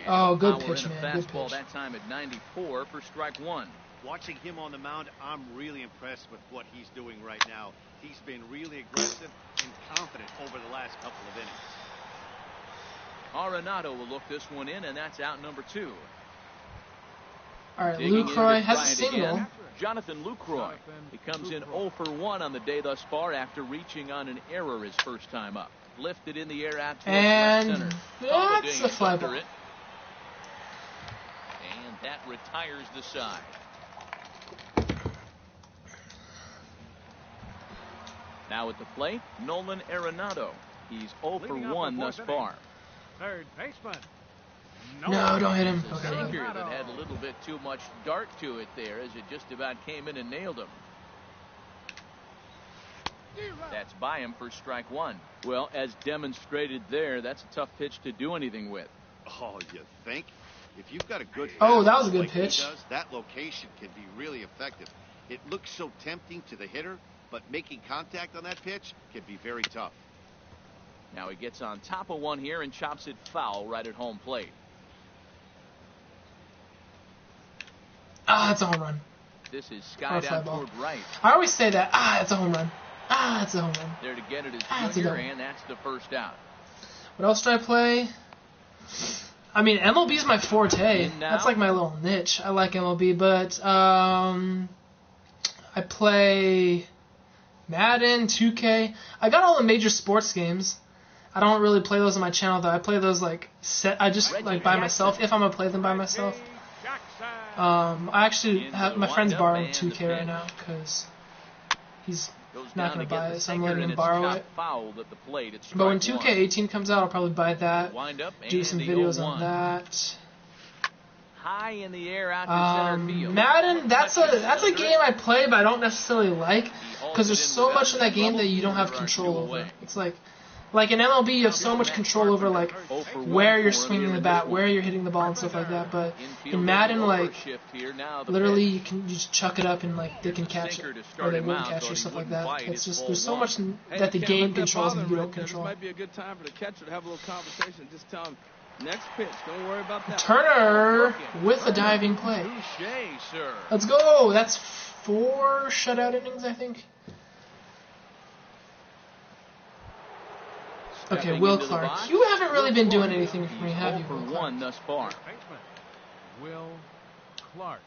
Oh, good Power pitch, in a man. Good fastball pitch. that time at 94 for strike one. Watching him on the mound, I'm really impressed with what he's doing right now. He's been really aggressive and confident over the last couple of innings. Arenado will look this one in, and that's out number two. All right, Digging in Lucroy to has a try it single. again. Jonathan Lucroy. He comes in 0 for 1 on the day thus far after reaching on an error his first time up. Lifted in the air out towards And left center. that's a fly Under ball. it. And that retires the side. Now at the plate, Nolan Arenado. He's 0 for Leading off 1 the thus fourth far. third baseman. No, don't hit him. It's a Okay, sinker good. that had a little bit too much dart to it there as it just about came in and nailed him. That's by him for strike one. Well, as demonstrated there, that's a tough pitch to do anything with. Oh, you think? If you've got a good Oh, that was a fastball good like he pitch. does, that location can be really effective. It looks so tempting to the hitter, but making contact on that pitch can be very tough. Now he gets on top of one here and chops it foul right at home plate. Ah, it's a home run. This is Or a skied fly out ball. toward right. I always say that. Ah, it's a home run. Ah, it's a home run. There to get it is That's a Junior, double. and that's the first out. What else do I play? I mean, MLB is my forte. In now. That's like my little niche. I like MLB, but I play Madden, 2K. I got all the major sports games. I don't really play those on my channel though. I play those like set. I just like by myself if I'm gonna play them by myself. I actually have my friend's borrowing 2K right now because he's Goes not down gonna to get buy the it, so I'm sinker, letting and him it's borrow chopped it. fouled at the plate. It's But when strike 2K18 comes out, I'll probably buy that. one. Wind up Do and some the videos 0-1. on that. High in the air out to center field. Madden, that's a game I play, but I don't necessarily like because there's so much in that game that you don't have control over. It's like in MLB, you have so much control over like where you're swinging the bat, where you're hitting the ball, and stuff like that. But in Madden, like literally, you just chuck it up and like they can catch it, or they won't catch it, or stuff like that. It's just there's so much that the game controls and you don't control. This might be a good time for the catcher to have a little conversation. Just tell him, next pitch, don't worry about that. Turner with a diving play. Touché, sir. Let's go. That's 4 shutout innings, I think. Okay, Will Clark. You haven't really been doing anything for me, have you, Will Clark? 1 thus far. Will Clark.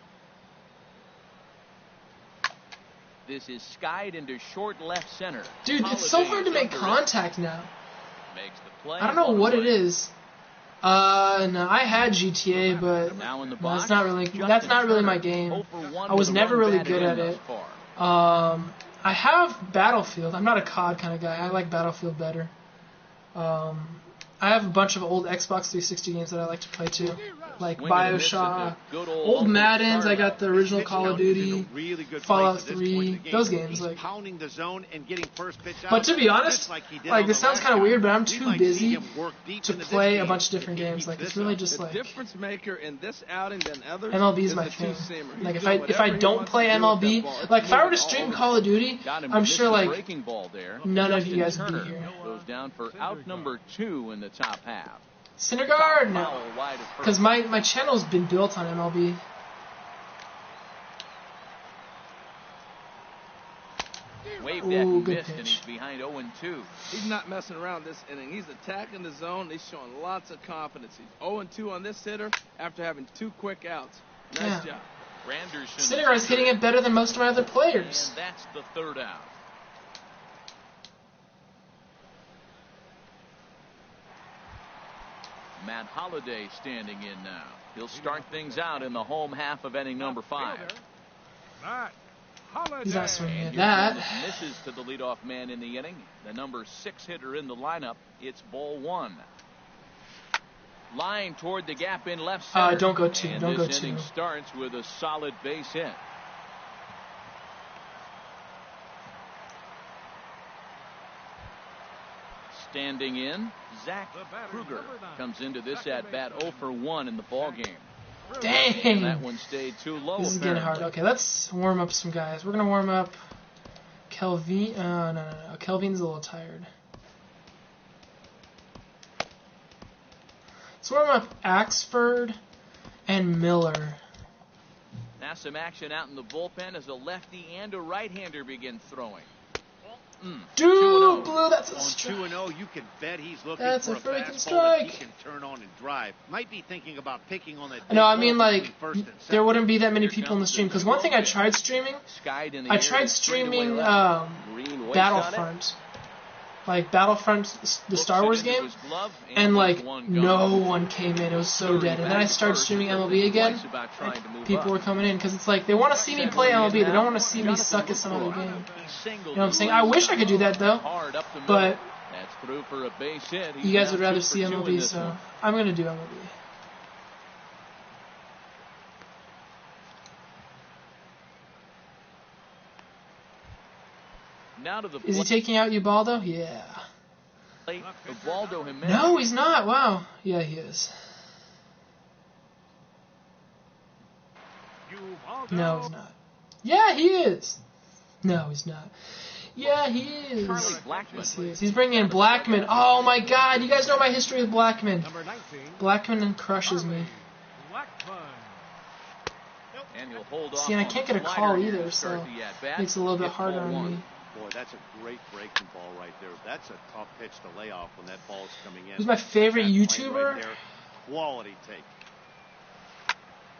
This is skied into short left center. Dude, it's so hard to make contact now. Makes the play. I don't know what it is. No, I had GTA, but that's not really my game. I was never really good at it. I have Battlefield. I'm not a COD kind of guy. I like Battlefield better. I have a bunch of old Xbox 360 games that I like to play too, like BioShock, old Maddens. I got the original Call of Duty, Fallout 3, those games. Like, but to be honest, like this sounds kind of weird, but I'm too busy to play a bunch of different games. Like it's really just like difference maker in this outing than others. MLB is my thing. Like if I don't play MLB, like if I were to stream Call of Duty, I'm sure like none of you guys would be here. Goes down for out number 2 in the top half. Syndergaard? No. Because my channel's been built on MLB. Ooh, good pitch. And he's behind 0-2. He's not messing around this inning. He's attacking the zone. He's showing lots of confidence. He's 0-2 on this hitter after having 2 quick outs. Nice job. Syndergaard's hitting it better than most of my other players. And that's the 3rd out. Matt Holliday standing in now. He'll start things out in the home half of inning number 5. Matt Holliday. He's not swinging at that. Misses to the leadoff man in the inning. The number 6 hitter in the lineup. It's ball 1. Line toward the gap in left center. Don't go 2. And don't go 2. This inning starts with a solid base hit. Standing in, Zach Kruger comes into this at-bat 0 for 1 in the ball game. Dang! That one stayed too low. This is getting hard. Okay, let's warm up some guys. We're going to warm up Kelvin. No. Kelvin's a little tired. Let's warm up Axford and Miller. Now some action out in the bullpen as a lefty and a right-hander begin throwing. Dude, Blue, that's a strike. On 2-0, you can bet he's looking that's for a freaking fastball strike. that he can turn on and drive. Might be thinking about picking on that. No, I mean like there wouldn't be that many people in the stream because one thing I tried streaming, Battlefront. Like Battlefront, the Star Wars game, and like no one came in. It was so dead. And then I started streaming MLB again, and people were coming in because it's like they want to see me play MLB. They don't want to see me suck at some other game. You know what I'm saying? I wish I could do that though, but you guys would rather see MLB, so I'm gonna do MLB. Is he taking out Ubaldo? Yeah. No, he's not. Wow. Yeah, he is. No, he's not. Yeah, he is. No, he's not. Yeah, he is. Yes, he is. He's bringing in Blackman. Oh, my God. You guys know my history with Blackman. Blackman crushes me. See, and I can't get a call either, so it makes it a little bit harder on me. Boy, that's a great breaking ball right there. That's a tough pitch to lay off when that ball's coming in. Who's my favorite YouTuber? Right there. Quality take.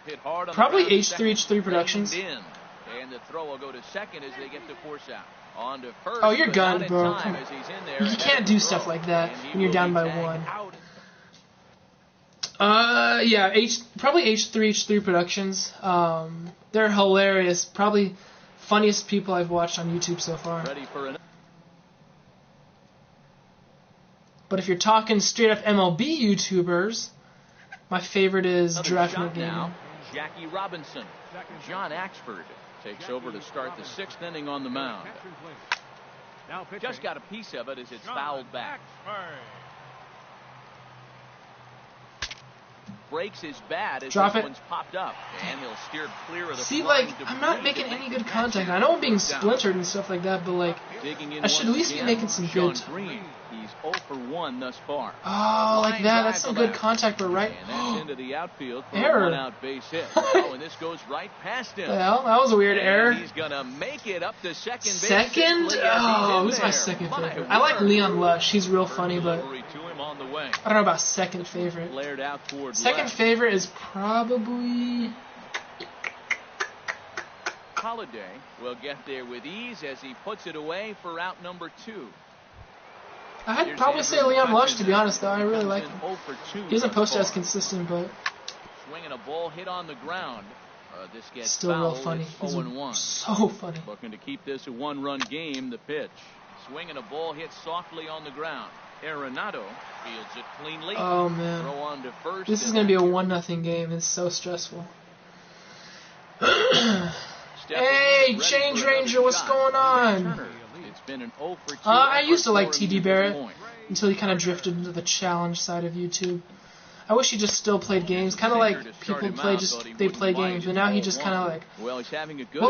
Hit hard on probably H3 Productions. And the throw will go to second as they get the force out. On to first. Oh, you're gunned, bro. You can't do stuff like that when you're down by 1. Yeah, probably H3 Productions. They're hilarious. Probably funniest people I've watched on YouTube so far. But if you're talking straight up MLB YouTubers, my favorite is Draft Gaming. Jackie Robinson. John Axford takes over to start the 6th inning on the mound. Just got a piece of it as it's fouled back. Breaks his bat as this one's popped up, and he'll steer clear of the See, like, I'm not making any good contact. I know I'm being splintered and stuff like that, but, like, I should at least be making some good. He's 0 for 1 thus far. Oh, like that. That's some good contact, but right. And that's into the outfield for Error. a 1-out base hit. Oh, and this goes right past him. Well, that was a weird error. He's gonna make it up to second base. Second? Oh, who's my second favorite? I like Leon Lush. He's real funny, but I don't know about second favorite. Second favorite is probably Holiday will get there with ease as he puts it away for out number 2. I'd probably say Leon Lush, to be honest, though. I really like him. He doesn't post as consistent, but swinging a ball hit on the ground. This gets still real fouled. funny. It's 0-1. So funny. Looking to keep this a 1-run game. The pitch. Swinging a ball hit softly on the ground. Arenado fields it cleanly. Oh, man. Throw on to first. This is going to be a 1-0 game. It's so stressful. Hey, Change Ranger, what's going on? It's been an 0 for 2 I used to like TD Barrett until he kind of drifted into the challenge side of YouTube. I wish he just still played games, kind of like people play play games, but now he just kind of like. What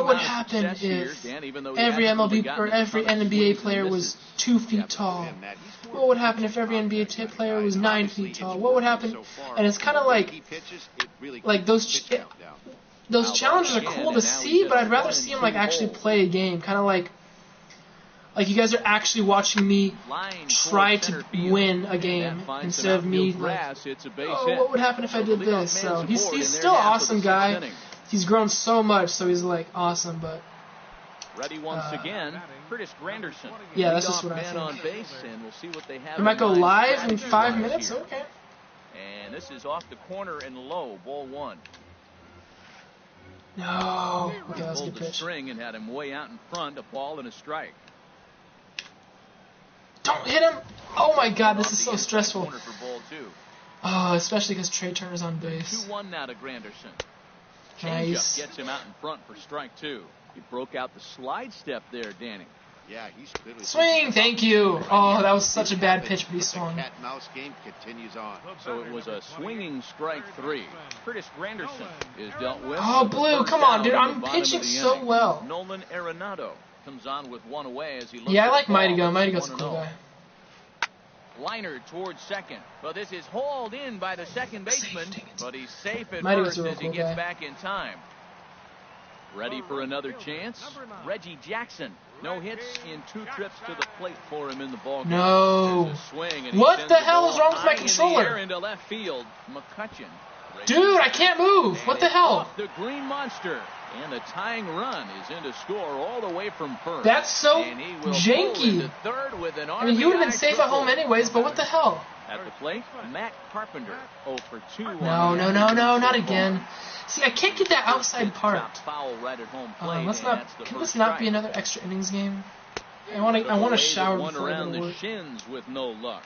would happen if every MLB or every NBA player was 2 feet tall? What would happen if every NBA player was 9 feet tall? What would happen? And it's kind of like those challenges are cool to see, but I'd rather see him like actually play a game, kind of like you guys are actually watching me try to win a game instead of me like, oh, what would happen if I did this? So he's still an awesome guy. He's grown so much, so he's like awesome, but ready once again, Curtis Granderson. Yeah, that's just what I think. On base, and we'll see what they have. We might go live in 5 minutes. Okay. And this is off the corner and low, ball 1. No. Okay, that was a Pulled good the pitch. string and had him way out in front, a ball and a strike. Don't hit him! Oh my God, this is so stressful. Corner for ball 2. Oh, especially because Trey Turner's on base. 2-1 now to Granderson. Nice. Changeup gets him out in front for strike 2. He broke out the slide step there, Danny. Yeah, he's clearly Swing, thank you. Oh, that was such a bad pitch, but he swung. Cat and mouse game continues on. So it was a swinging strike 3. Curtis Granderson is dealt with. Oh, Blue, come on, dude. I'm pitching so well. Nolan Arenado comes on with 1 away as he looks. Yeah, I like Mighty Go. Mighty Go's a cool guy. Liner towards second, but this is hauled in by the second baseman, but he's safe at Mighty first Go's a real as he cool gets guy. Back in time. Ready for another chance? Reggie Jackson. No hits in 2 trips to the plate for him in the ballgame. No. What the hell is wrong with my controller? Into left field. McCutcheon. Dude, I can't move. What the hell? Off the green monster. And a tying run is in to score all the way from first. That's so And he will janky. pull into third with an I mean, he would have been RBI safe at triple. home anyways, but what the hell? At the plate, Matt Carpenter, 0 for 2. No, not again. See, I can't get that outside part. Top foul right at home plate, Let's and not. that's the Can first this not be strike. another extra innings game? I want to shower One before I around go to the work. shins with no luck.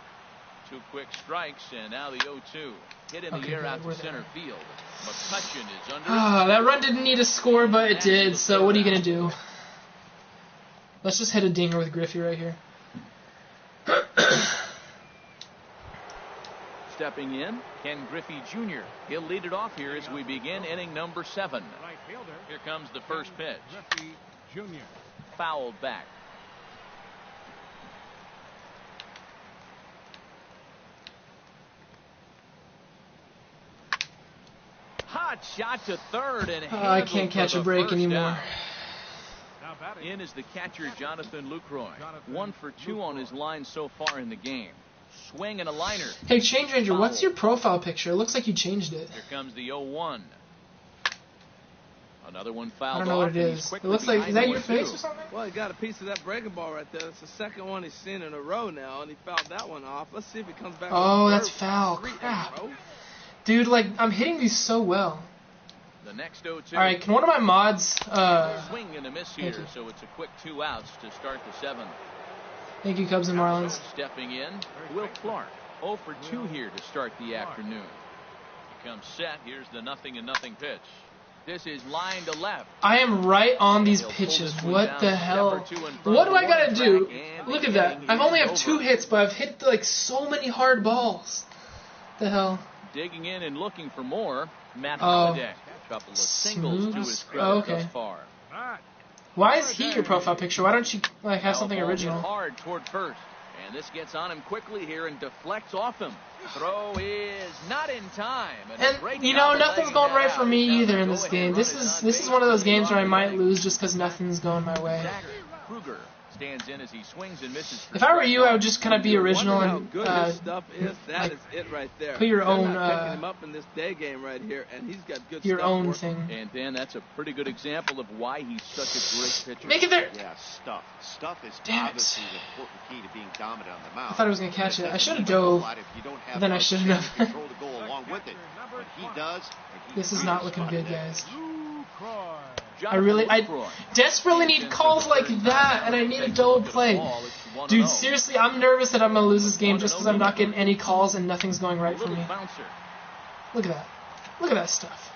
2 quick strikes, and now the 0-2. Hit in the Okay, air good, out we're to center there. field. McCutcheon is under. That run didn't need a score, but it did. So what are you gonna do? Let's just hit a dinger with Griffey right here. Stepping in, Ken Griffey Jr. He'll lead it off here as we begin inning number 7. Here comes the first pitch. Griffey Jr. Fouled back. Hot shot to third and I can't catch a break anymore. In is the catcher Jonathan Lucroy. 1 for 2 on his line so far in the game. Swing and a liner. Hey, Change Ranger, what's your profile picture? It looks like you changed it. Here comes the 0-1. Another one fouled I don't know what off, it and he's is. It quickly looks like, is that behind your the face 1-2. or something? Well, he got a piece of that breaking ball right there. It's the second one he's seen in a row now, and he fouled that one off. Let's see if he comes back. Oh, with that's third foul. three in a Crap. row. Dude, like, I'm hitting these so well. The next 0-2. Alright, can one of my mods, Swing and a miss here, thank you. so it's a quick 2 outs to start the 7th. Thank you, Cubs and Marlins. Stepping in, Will Clark. 0 for 2 here to start the afternoon. He comes set. Here's the 0-0 pitch. This is line to left. I am right on these pitches. What the hell? What do I gotta do? Look at that. I've only have 2 hits, but I've hit like so many hard balls. The hell? Digging in and looking for more. Matt Oh. Holiday. A couple of singles to his credit Oh, okay. thus far. Why is he your profile picture? Why don't you like have something Now, ball hit original? hard toward first. And this gets on him quickly here and deflects off him. Throw is not in time. And you know, nothing's going right for me either in this game. This is one of those games where I might lose just because nothing's going my way. Kruger stands in as he swings and misses. If I were you, I would just kind of be original How and good his stuff is. That is it right there. put your They're own not picking him up in this day game right here, and he's got good your stuff own working. thing. And Dan, that's a pretty good example of why he's such a great pitcher. Make it there. Yeah, stuff. Stuff is Damn it. obviously the important key to being dominant on the mound. I thought I was gonna catch it. I should have Doesn't mean dove. a lot if you don't have Then I enough shouldn't have. control to go along with it. But he does. And he This is really not looking good, spotted it. guys. Jonathan I Lucroy desperately need stands calls in like for that, and I need a double play. Ball. Dude, seriously, I'm nervous that I'm gonna lose this game just because I'm not getting any calls and nothing's going right for Little me. bouncer. Look at that. Look at that stuff.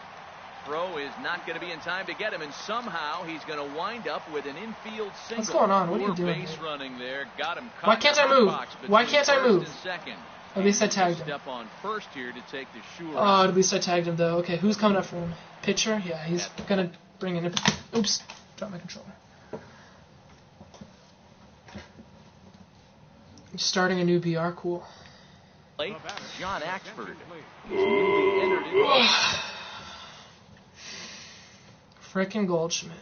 Throw is not going to be in time to get him, and somehow he's going to wind up with an infield single. What's going on? What are you Poor doing base here? running there. Got him caught Why can't in the I move? box Why between can't I first move? and second. At least I tagged him. Step on first here to take the sure. Oh, at least I tagged him though. Okay, who's coming up for him? Pitcher? Yeah, he's gonna bring in. Oops, dropped my controller. Starting a new BR, cool. Late, John Axford. He's newly entered into Frickin' Goldschmidt.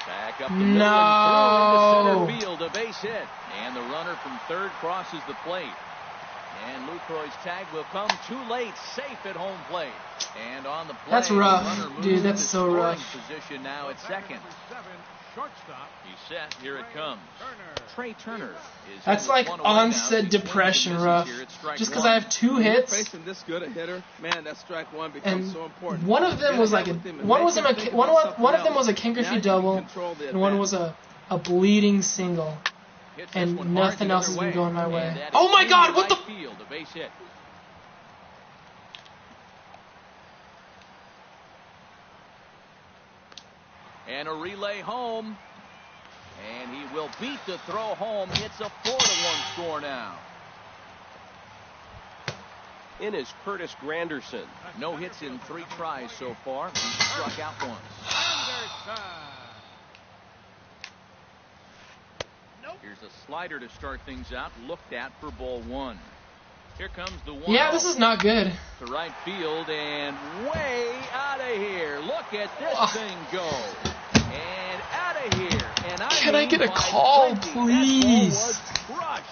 back up the middle and No. through into center field, a base hit. And the runner from third crosses the plate. And Lucroy's tag will come too late, safe at home plate. And on the play, That's rough, the runner moves dude, that's to so scoring rough. Position now at second. He's set. Here it comes. Trey Turner is. That's in with like one away now. onset He swings depression and misses rough. here at strike Just because one. I have 2 When you're hits, facing this good a hitter, man, that strike one becomes and so important. one of them was like a one was a Ken Griffey double, and one was a bleeding single, Hits this and one hard nothing the else other has been way. going my And way. that Oh is my into God! What the? right field, a base hit. And a relay home. And he will beat the throw home. It's a 4-1 score now. In is Curtis Granderson. No hits in 3 tries so far. He struck out once. Here's a slider to start things out. Looked at for ball 1. Here comes the 1. Yeah, this is not good. To right field and way out of here. Look at this thing go. And out of here. And Can I get a call, please? That ball was crushed.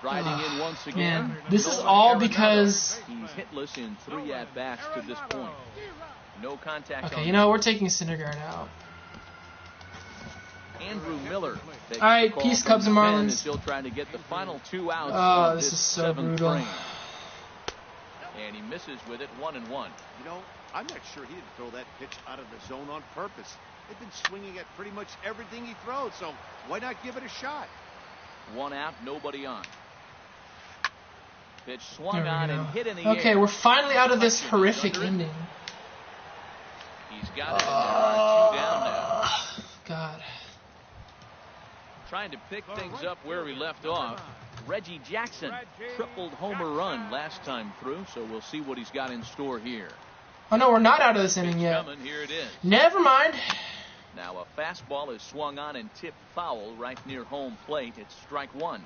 Riding in once again. Man, this is Nolan all Arenado. because. He's hitless in 3 at-bats to this point. No contact. Okay, on you know we're taking Syndergaard out. Andrew Miller. takes All right, the call peace, from Cubs and the pen Marlins. and still trying to get the final 2 outs. Oh, of this this is so 7th brutal. frame. And he misses with it 1-1. You know, I'm not sure he didn't throw that pitch out of the zone on purpose. They've been swinging at pretty much everything he throws, so why not give it a shot? 1 out, nobody on. Pitch There swung we on go. and hit in the air. Okay, we're finally out of this horrific ending. He's got it, and there are 2 down now. God. Trying to pick things up where we left off. Reggie Jackson tripled homer run last time through, so we'll see what he's got in store here. Oh no, we're not out of this inning Pitch yet. coming, here it is. Never mind. Now a fastball is swung on and tipped foul right near home plate. It's strike 1.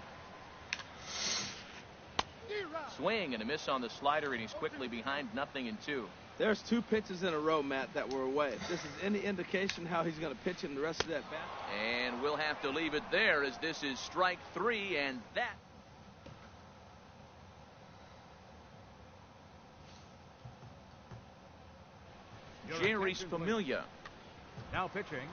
Swing and a miss on the slider, and he's quickly behind 0-2. There's 2 pitches in a row, Matt, that were away. If this is any indication how he's going to pitch in the rest of that bat. And we'll have to leave it there as this is strike 3, and that. Jerry's Familia Now pitching.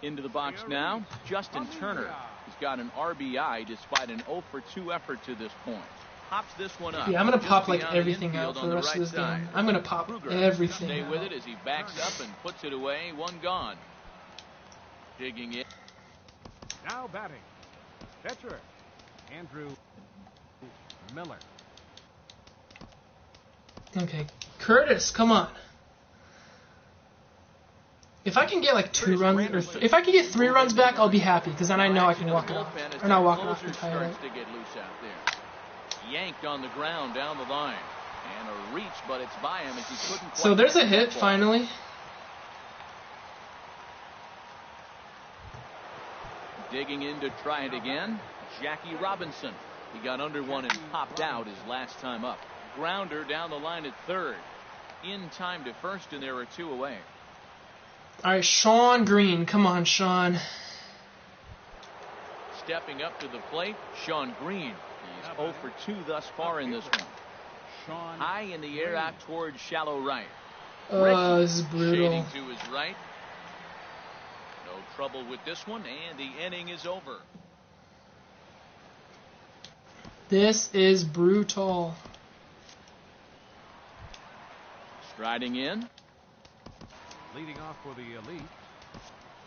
into the box now. Justin Turner has got an RBI despite an 0-for-2 effort to this point. Pops this one up. Yeah, I'm gonna just pop like beyond the everything infield out for on the rest right of this side. game. I'm gonna pop Kruger everything stay with out. it as he backs up and puts it away. 1 gone. Digging in. Now batting. Pitcher. Andrew Miller. Okay, Curtis, come on. If I can get like 2 runs, or if I can get 3 runs back, I'll be happy because then I know I can walk it off, or not walk it off, Closer retire it. starts to get loose out there. Yanked on the ground down the line. And a reach, but it's by him as he couldn't quite. So there's a get hit that ball. finally. Digging in to try it again, Jackie Robinson. He got under one and popped out his last time up. Grounder down the line at third. In time to first, and there are 2 away. All right, Sean Green. Come on, Sean. Stepping up to the plate, Sean Green. He's 0 for 2 thus far in this one. High in the air out towards shallow right. Oh, this is brutal. Shading to his right. No trouble with this one, and the inning is over. This is brutal. Striding in, Leading off for the elite.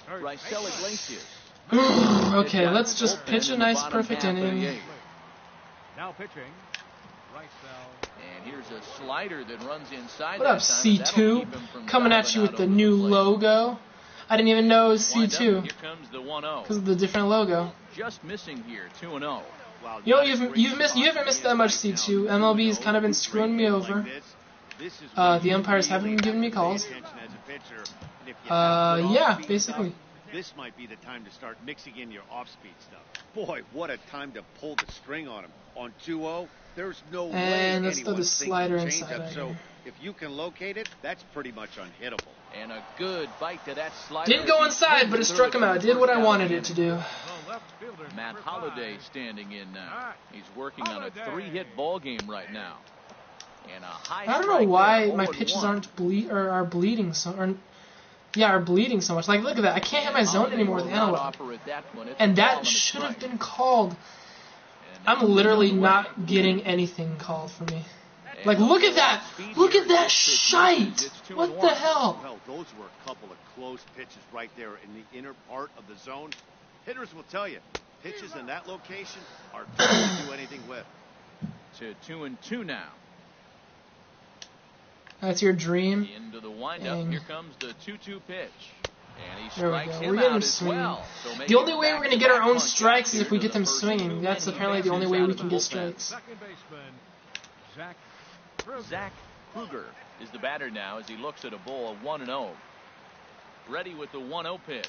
Rysel Iglesias. Okay, let's just pitch a nice, perfect inning. Now pitching. Rysel. And here's a slider that runs inside. What up, C2? Coming at you with the new logo. I didn't even know it was C2 Here comes the 1-0. because of the different logo. Just missing here, 2-0. You know, you haven't missed that much, C2. MLB has kind of been screwing me over. The umpires haven't been giving me calls. Yeah, basically. This might be the time to start mixing in your off-speed stuff. Boy, what a time to pull the string on him. On 2-0, there's no way And let's throw the anyone's slider thinking inside. changeup. So if you can locate it, that's pretty much unhittable. And a good bite to that slider. Didn't go inside, but it struck him out. It did what I wanted it to do. Matt Holliday standing in now. He's working on a 3-hit ball game right now. And a high I don't know why my pitches are bleeding so much. Like, look at that. I can't hit my zone anymore with analog. And that should have been called. I'm literally not getting anything called for me. Like, look at that. Look at that shite. What the hell? Well, those were a couple of close pitches right there in the inner part of the zone. Hitters will tell you, pitches in that location are tough to do anything with. To 2-2 now. That's your dream. Into the windup. Here comes the 2-2 pitch. And he There we strikes go. him We're getting out him as swinging. well. So The only way we're going going to get our own strikes is if we get them swinging. That's apparently the only way we can get strikes. Second baseman, Zach Kruger is the batter now as he looks at a ball of 1-0. Ready with the 1-0 pitch.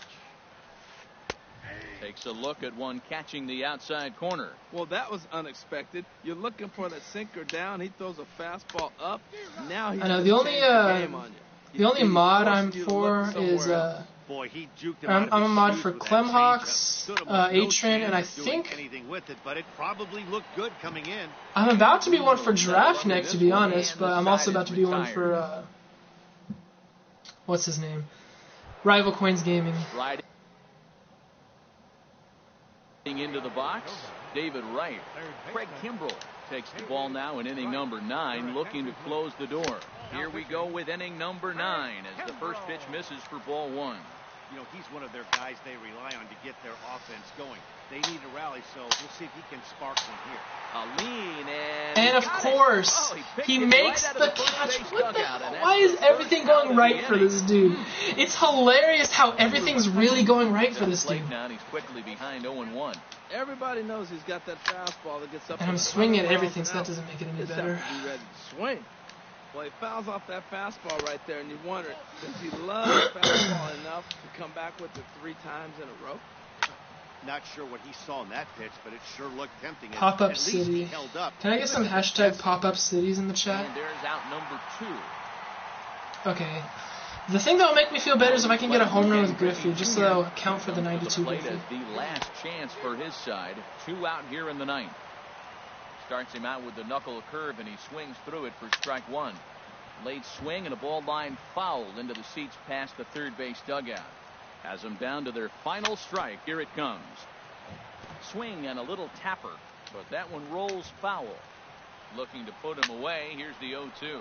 Takes a look at one catching the outside corner. Well, that was unexpected. You're looking for that sinker down. He throws a fastball up. Now he's I know the only mod I'm for is Boy, he juked him I'm out of a his mod shoes for with that Clemhawks, changeup. Stood him with no Atrin, and I chance of doing think anything with it, but it probably looked good coming in. I'm about to be one for Draft Neck, to be honest, but I'm also about to be one for what's his name? Rival Coins Gaming. Riding into the box, David Wright. Craig Kimbrell takes the ball now in inning number 9, looking to close the door. Here we go with inning number 9 as the first pitch misses for ball 1. You know, he's one of their guys they rely on to get their offense going. They need a rally, so we'll see if he can spark one here. A lean, And of course, he makes the catch. What the hell? Why is everything going right for this dude? It's hilarious how everything's really going right for this dude. Now he's quickly behind 0-1. Everybody knows he's got that fastball that gets up. And I'm swinging at everything, so that doesn't make it any Just better. have to be ready to swing. Well, he fouls off that fastball right there, and you wonder, does he love fastball enough to come back with it 3 times in a row? Not sure what he saw in that pitch, but it sure looked tempting. Pop-up At least he city. held up. Can I get some hashtag pop-up cities in the chat? And there's out number 2. Okay. The thing that will make me feel better is if I can get a home run with Griffey, just so that'll count for the 92 Plate Griffey. as the last chance for his side. 2 out here in the 9th. Starts him out with the knuckle curve, and he swings through it for strike 1. Late swing and a ball line fouled into the seats past the third base dugout. Has them down to their final strike. Here it comes. Swing and a little tapper, but that one rolls foul. Looking to put him away. Here's the 0-2.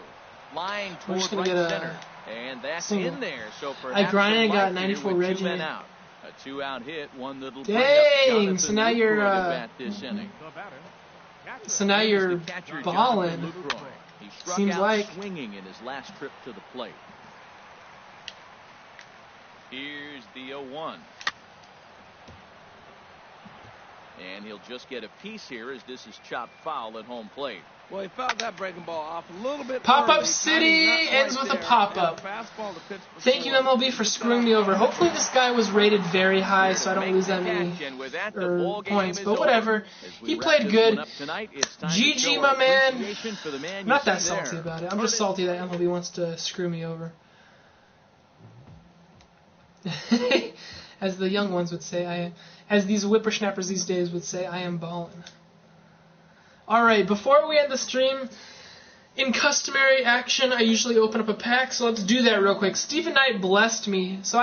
Line toward right center. And that's single. in there. So I grinded and got 94 with Reg 2 in men it. out. A 2-out hit, one that'll Dang! So now you're this inning. so now you're balling. He struck Seems out like. swinging in his last trip to the plate. Here's the 0-1. And he'll just get a piece here as this is chopped foul at home plate. Well, he fouled that breaking ball off a little bit. Pop-up city ends with a pop-up. Thank you, MLB, for screwing me over. Hopefully this guy was rated very high so I don't lose that many points. But whatever. He played good. GG, my man. Not that salty about it. I'm just salty that MLB wants to screw me over. As the young ones would say, as these whippersnappers these days would say, I am ballin'. Alright, before we end the stream, in customary action, I usually open up a pack, so let's do that real quick. Stephen Knight blessed me, so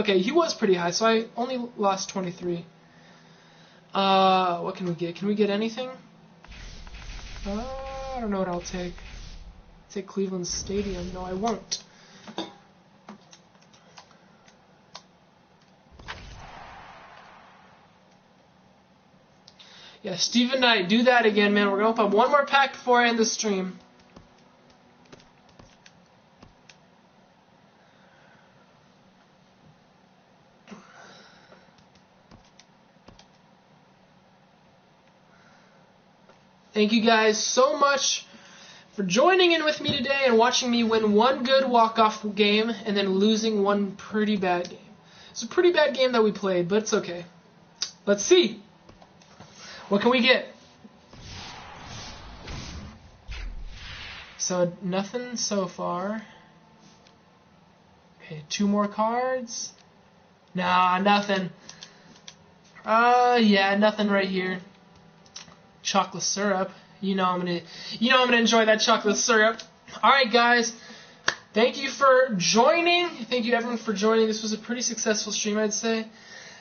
he was pretty high, so I only lost 23. What can we get? Can we get anything? I don't know what I'll take. Take Cleveland Stadium. No, I won't. Yeah, Stephen Knight, do that again, man. We're going to open up one more pack before I end the stream. Thank you guys so much for joining in with me today and watching me win one good walk-off game and then losing one pretty bad game. It's a pretty bad game that we played, but it's okay. Let's see. What can we get? So, nothing so far. Okay, 2 more cards. Nah, nothing. Yeah, nothing right here. Chocolate syrup. You know I'm gonna enjoy that chocolate syrup. Alright, guys. Thank you for joining. Thank you everyone for joining. This was a pretty successful stream, I'd say.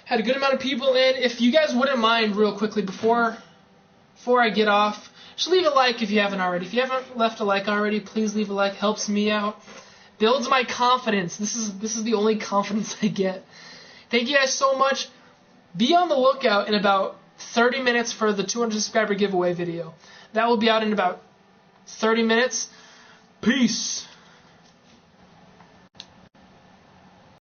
Had a good amount of people in. If you guys wouldn't mind, real quickly, before I get off, just leave a like if you haven't already. If you haven't left a like already, please leave a like. Helps me out. Builds my confidence. This is the only confidence I get. Thank you guys so much. Be on the lookout in about 30 minutes for the 200 subscriber giveaway video. That will be out in about 30 minutes. Peace.